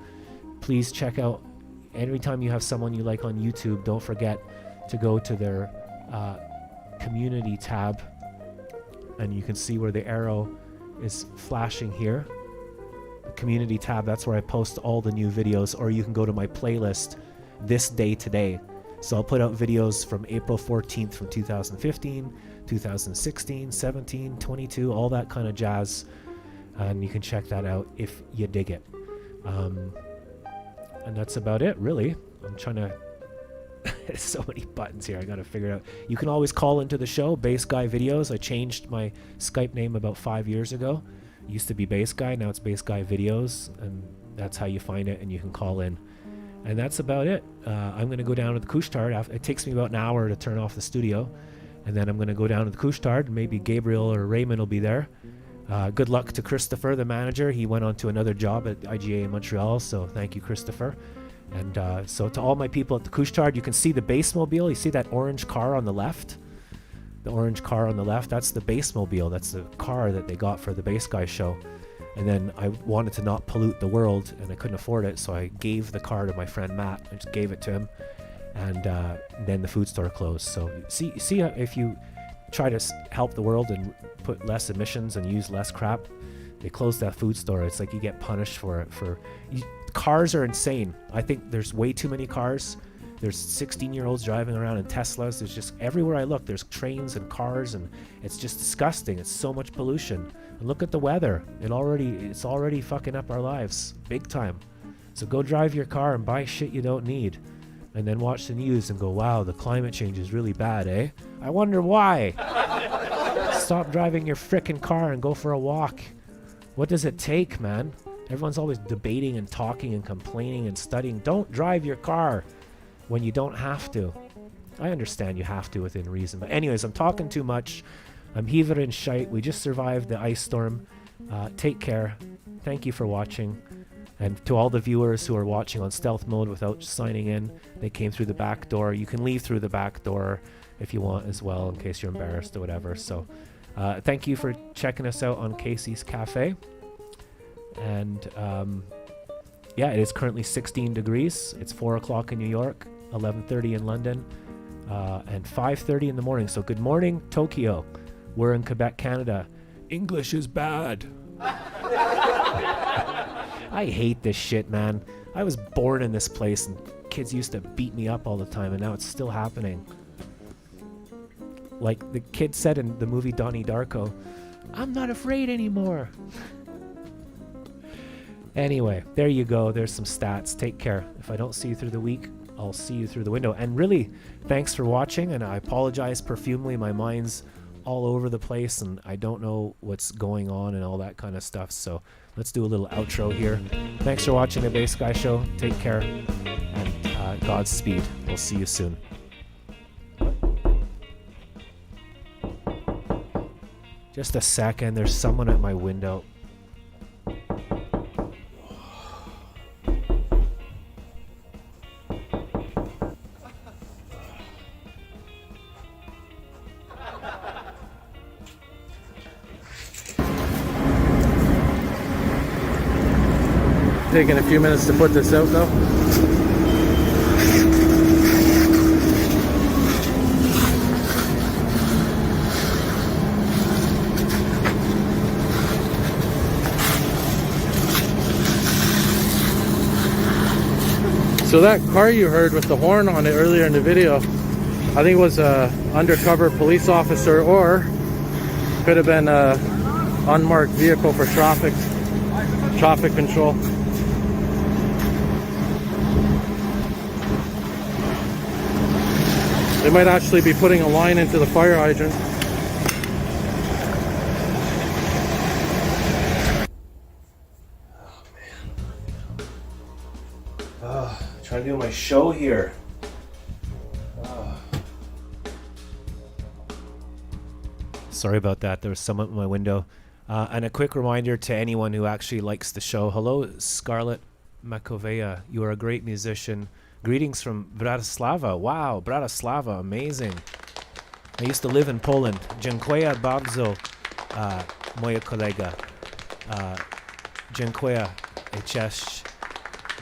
Please check out, every time you have someone you like on YouTube, don't forget to go to their community tab. And you can see where the arrow is flashing here. The community tab, that's where I post all the new videos, or you can go to my playlist, This Day Today. So I'll put out videos from April 14th from 2015, 2016, 17, 22, all that kind of jazz. And you can check that out if you dig it. And that's about it, really. I'm trying to... There's so many buttons here. I got to figure it out. You can always call into the show, Bass Guy Videos. I changed my Skype name about 5 years ago. It used to be Bass Guy. Now it's Bass Guy Videos. And that's how you find it, and you can call in. And that's about it. I'm going to go down to the Couche-Tard. It takes me about an hour to turn off the studio. And then I'm going to go down to the Couche-Tard, and maybe Gabriel or Raymond will be there. Good luck to Christopher, the manager. He went on to another job at IGA in Montreal, so thank you, Christopher. And so to all my people at the Couche-Tard, you can see the Bassmobile. You see that orange car on the left? The orange car on the left, that's the Bassmobile. That's the car that they got for the Bass Guy show. And then I wanted to not pollute the world, and I couldn't afford it, so I gave the car to my friend Matt. I just gave it to him, and then the food store closed. So see if you try to help the world and put less emissions and use less crap, they closed that food store. It's like you get punished for it. Cars are insane. I think there's way too many cars. There's 16-year-olds driving around in Teslas. There's just everywhere I look, there's trains and cars, and it's just disgusting. It's so much pollution. And look at the weather. It's already fucking up our lives big time. So go drive your car and buy shit you don't need. And then watch the news and go, wow, the climate change is really bad, eh? I wonder why. Stop driving your frickin' car and go for a walk. What does it take, man? Everyone's always debating and talking and complaining and studying. Don't drive your car when you don't have to. I understand you have to within reason. But anyways, I'm talking too much. I'm heaving and shite. We just survived the ice storm. Take care. Thank you for watching. And to all the viewers who are watching on stealth mode without signing in, they came through the back door. You can leave through the back door if you want as well, in case you're embarrassed or whatever. So thank you for checking us out on Casey's Cafe. And yeah, it is currently 16 degrees. It's 4 o'clock in New York, 11:30 in London, and 5:30 in the morning. So good morning, Tokyo. We're in Quebec, Canada. English is bad. I hate this shit, man. I was born in this place, and kids used to beat me up all the time, and now it's still happening. Like the kid said in the movie Donnie Darko, I'm not afraid anymore. Anyway, there you go. There's some stats. Take care. If I don't see you through the week, I'll see you through the window. And really, thanks for watching. And I apologize profusely. My mind's all over the place and I don't know what's going on and all that kind of stuff. So let's do a little outro here. Thanks for watching the Bass Guy Show. Take care and Godspeed. We'll see you soon. Just a second. There's someone at my window. Taking a few minutes to put this out though. So that car you heard with the horn on it earlier in the video, I think it was a undercover police officer, or could have been a unmarked vehicle for traffic control. They might actually be putting a line into the fire hydrant. Trying to do my show here. Sorry about that. There was someone at my window. And a quick reminder to anyone who actually likes the show. Hello, Scarlett Makoveja. You are a great musician. Greetings from Bratislava. Wow, Bratislava, amazing. I used to live in Poland. Dziękuję bardzo, moja kolega. Dziękuję. Cześć.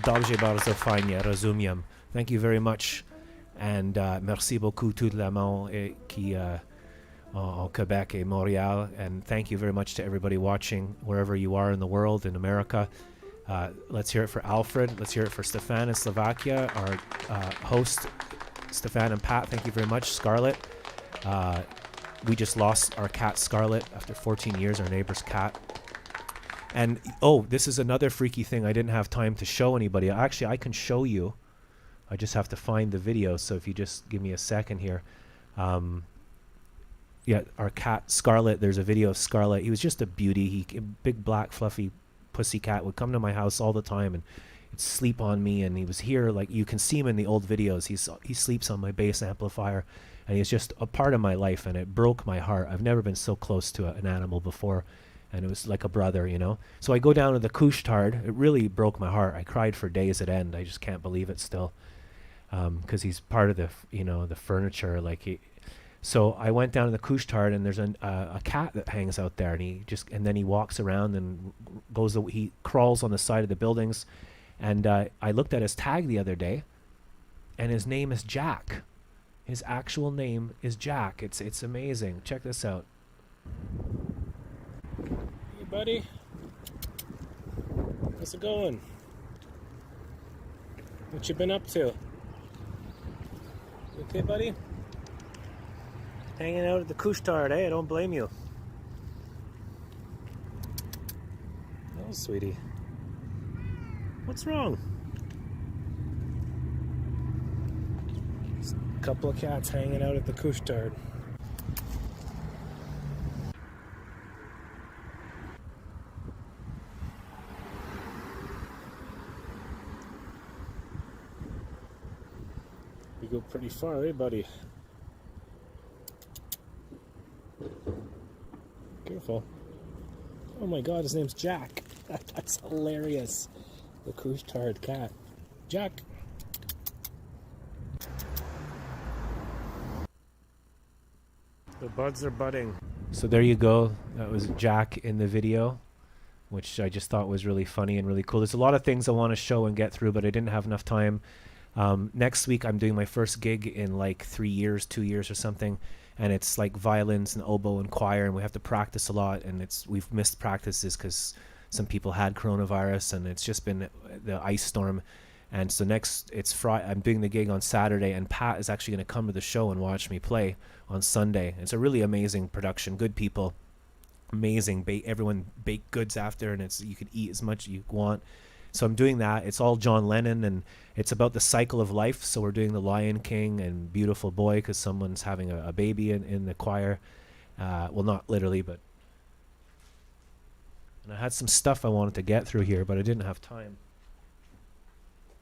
Dobrze bardzo fajnie, rozumiem. Thank you very much. And merci beaucoup tout le monde qui au Quebec et Montreal. And thank you very much to everybody watching wherever you are in the world, in America. Let's hear it for Alfred. Let's hear it for Stefan in Slovakia. Our host, Stefan and Pat, thank you very much. Scarlett. We just lost our cat, Scarlett, after 14 years, our neighbor's cat. And, oh, this is another freaky thing I didn't have time to show anybody. Actually, I can show you. I just have to find the video. So if you just give me a second here. Yeah, our cat, Scarlett, there's a video of Scarlett. He was just a beauty. A big, black, fluffy pussy cat would come to my house all the time and he'd sleep on me. And he was here, like, you can see him in the old videos. He sleeps on my bass amplifier. And he's just a part of my life. And it broke my heart. I've never been so close to an animal before. And it was like a brother, you know. So I go down to the Couche-Tard. It really broke my heart. I cried for days at end. I just can't believe it still, because he's part of the, you know, the furniture. Like, so I went down to the Couche-Tard, and there's a cat that hangs out there, and then he walks around and he crawls on the side of the buildings, and I looked at his tag the other day, and his name is Jack. His actual name is Jack. It's amazing. Check this out. Hey, buddy. How's it going? What you been up to? You okay, buddy? Hanging out at the Couche-Tard, eh? I don't blame you. Oh, sweetie. What's wrong? Just a couple of cats hanging out at the Couche-Tard. You go pretty far, eh, buddy? Careful. Oh my god, his name's Jack. That's hilarious. The Couche-Tard cat. Jack. The buds are budding. So there you go. That was Jack in the video, which I just thought was really funny and really cool. There's a lot of things I want to show and get through, but I didn't have enough time. Next week I'm doing my first gig in like 3 years, 2 years or something, and it's like violins and oboe and choir, and we have to practice a lot, and we've missed practices because some people had coronavirus, and it's just been the ice storm. And so it's Friday. I'm doing the gig on Saturday, and Pat is actually going to come to the show and watch me play on Sunday. It's a really amazing production, good people, amazing. Everyone baked goods after, and you could eat as much as you want. So I'm doing that. It's all John Lennon, and it's about the cycle of life. So we're doing The Lion King and Beautiful Boy because someone's having a baby in the choir. Well, not literally, but. And I had some stuff I wanted to get through here, but I didn't have time.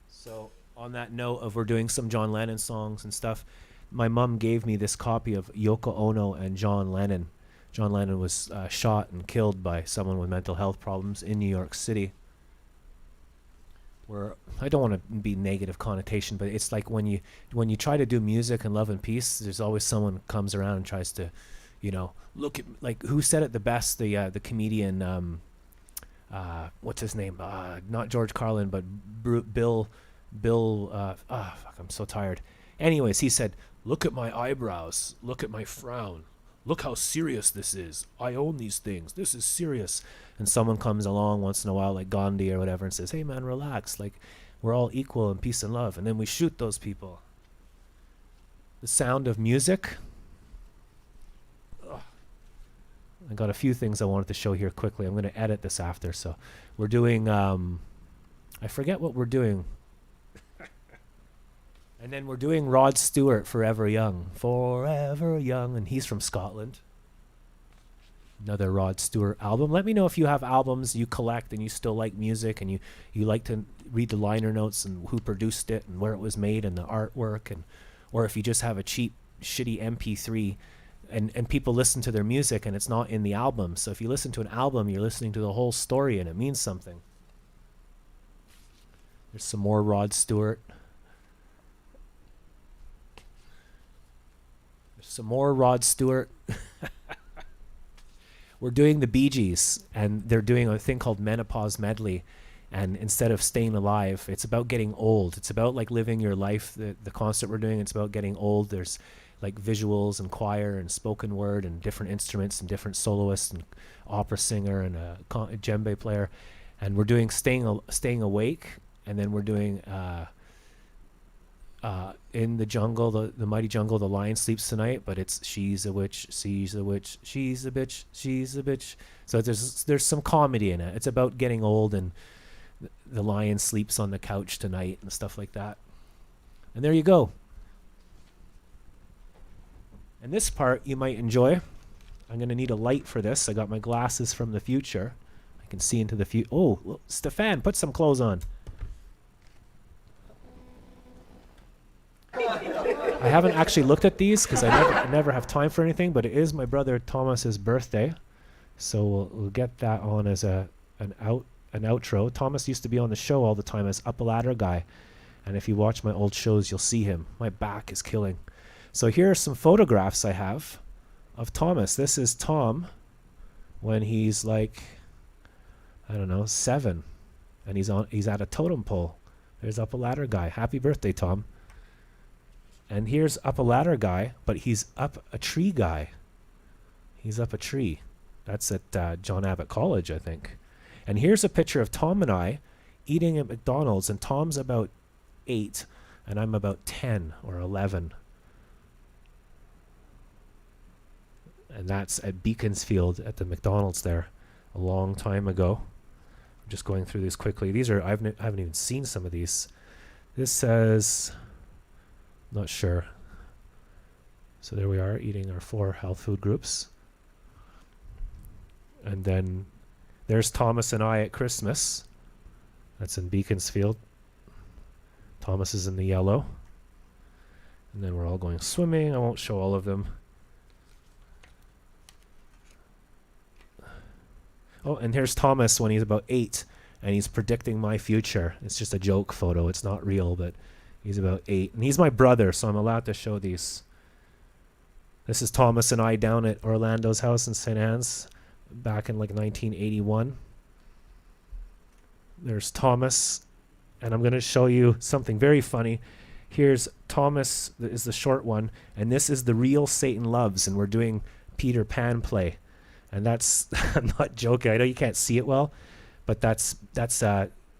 So on that note of we're doing some John Lennon songs and stuff, my mom gave me this copy of Yoko Ono and John Lennon. John Lennon was shot and killed by someone with mental health problems in New York City. Where I don't want to be negative connotation, but it's like when you try to do music and love and peace, there's always someone comes around and tries to, look at, like, who said it the best? The comedian, what's his name? Not George Carlin, but Bill. Fuck, I'm so tired. Anyways, he said, "Look at my eyebrows. Look at my frown. Look how serious this is. I own these things. This is serious." And someone comes along once in a while, like Gandhi or whatever, and says, "Hey man, relax. Like, we're all equal in peace and love." And then we shoot those people. The sound of music. Ugh. I got a few things I wanted to show here quickly. I'm going to edit this after. So we're doing, I forget what we're doing. And then we're doing Rod Stewart, Forever Young. Forever Young. And he's from Scotland. Another Rod Stewart album. Let me know if you have albums you collect and you still like music and you like to read the liner notes and who produced it and where it was made and the artwork, and or if you just have a cheap, shitty MP3 and people listen to their music and it's not in the album. So if you listen to an album, you're listening to the whole story and it means something. There's some more Rod Stewart. Some more Rod Stewart. We're doing the Bee Gees, and they're doing a thing called Menopause Medley. And instead of staying alive, it's about getting old. It's about like living your life. The concert we're doing, it's about getting old. There's like visuals and choir and spoken word and different instruments and different soloists and opera singer and a djembe player. And we're doing staying awake, and then we're doing in the jungle, the mighty jungle, the lion sleeps tonight, but it's she's a witch, she's a witch, she's a bitch, she's a bitch. So there's some comedy in it. It's about getting old and the lion sleeps on the couch tonight and stuff like that. And there you go. And this part you might enjoy. I'm going to need a light for this. I got my glasses from the future. I can see into the future. Oh, look, Stefan, put some clothes on. I haven't actually looked at these because I never have time for anything, but it is my brother Thomas's birthday, so we'll get that on as an outro. Thomas used to be on the show all the time as Up a Ladder Guy, and if you watch my old shows, you'll see him. My back is killing. So here are some photographs I have of Thomas. This is Tom when he's like, I don't know, 7, and he's at a totem pole. There's Up a Ladder Guy. Happy birthday, Tom. And here's Up a Ladder Guy, but he's up a tree guy. He's up a tree. That's at John Abbott College, I think. And here's a picture of Tom and I eating at McDonald's, and Tom's about 8, and I'm about 10 or 11. And that's at Beaconsfield at the McDonald's there a long time ago. I'm just going through these quickly. These are I haven't even seen some of these. This says... Not sure. So there we are, eating our 4 health food groups. And then there's Thomas and I at Christmas. That's in Beaconsfield. Thomas is in the yellow. And then we're all going swimming. I won't show all of them. Oh, and here's Thomas when he's about 8, and he's predicting my future. It's just a joke photo. It's not real, but... He's about 8. And he's my brother, so I'm allowed to show these. This is Thomas and I down at Orlando's house in St. Anne's back in like 1981. There's Thomas. And I'm going to show you something very funny. Here's Thomas is the short one. And this is the real Satan Loves. And we're doing Peter Pan play. And that's, I'm not joking. I know you can't see it well. But that's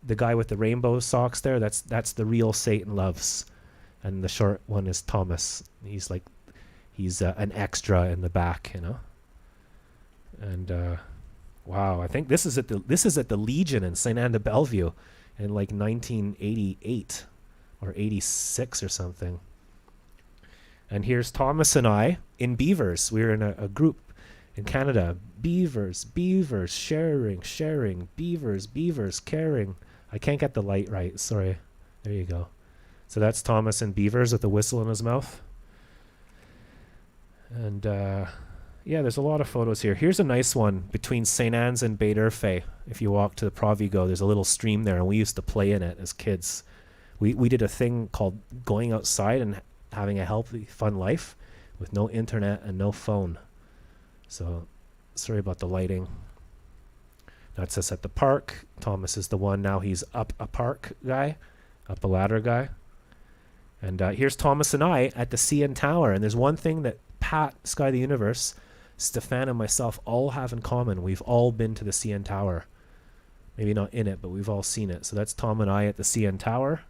the guy with the rainbow socks there, that's the real Satan Loves. And the short one is Thomas. He's an extra in the back, you know. And wow, I think this is at the Legion in St. Anne de Bellevue in like 1988 or 86 or something. And here's Thomas and I in Beavers. We were in a group in Canada. Beavers, sharing, Beavers, caring. I can't get the light right, sorry. There you go. So that's Thomas in Beavers with a whistle in his mouth. And yeah, there's a lot of photos here. Here's a nice one between St. Anne's and Baie-d'Urfé. If you walk to the Provigo, there's a little stream there, and we used to play in it as kids. We did a thing called going outside and having a healthy, fun life with no internet and no phone. So, sorry about the lighting. That's us at the park. Thomas is the one now. He's up a park guy, up a ladder guy. And here's Thomas and I at the CN Tower. And there's one thing that Pat, Sky the Universe, Stefan, and myself all have in common. We've all been to the CN Tower. Maybe not in it, but we've all seen it. So that's Tom and I at the CN Tower.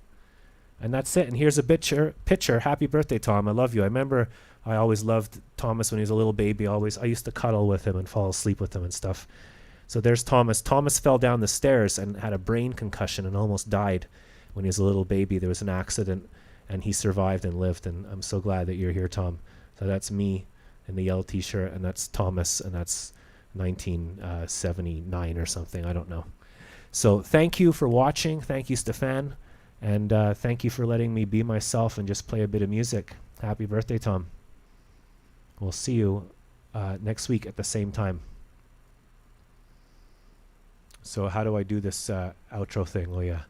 And that's it. And here's a picture. Happy birthday, Tom. I love you. I remember I always loved Thomas when he was a little baby. I used to cuddle with him and fall asleep with him and stuff. So there's Thomas. Thomas fell down the stairs and had a brain concussion and almost died when he was a little baby. There was an accident and he survived and lived. And I'm so glad that you're here, Tom. So that's me in the yellow t-shirt, and that's Thomas, and that's 1979 or something. I don't know. So thank you for watching. Thank you, Stefan. And thank you for letting me be myself and just play a bit of music. Happy birthday, Tom. We'll see you next week at the same time. So how do I do this outro thing? Oh, yeah.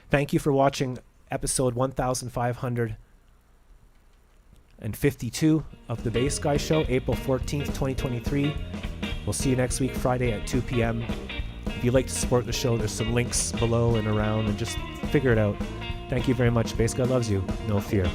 Thank you for watching episode 1552 of The Bass Guy Show, April 14th, 2023. We'll see you next week, Friday at 2 p.m. If you'd like to support the show, there's some links below and around, and just figure it out. Thank you very much. Bass Guy loves you. No fear.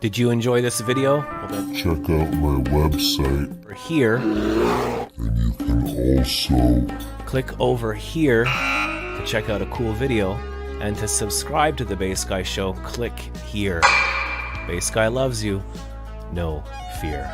Did you enjoy this video? Check out my website. Over here. And you can also click over here to check out a cool video. And to subscribe to The Bass Guy Show, click here. Bass Guy loves you. No fear.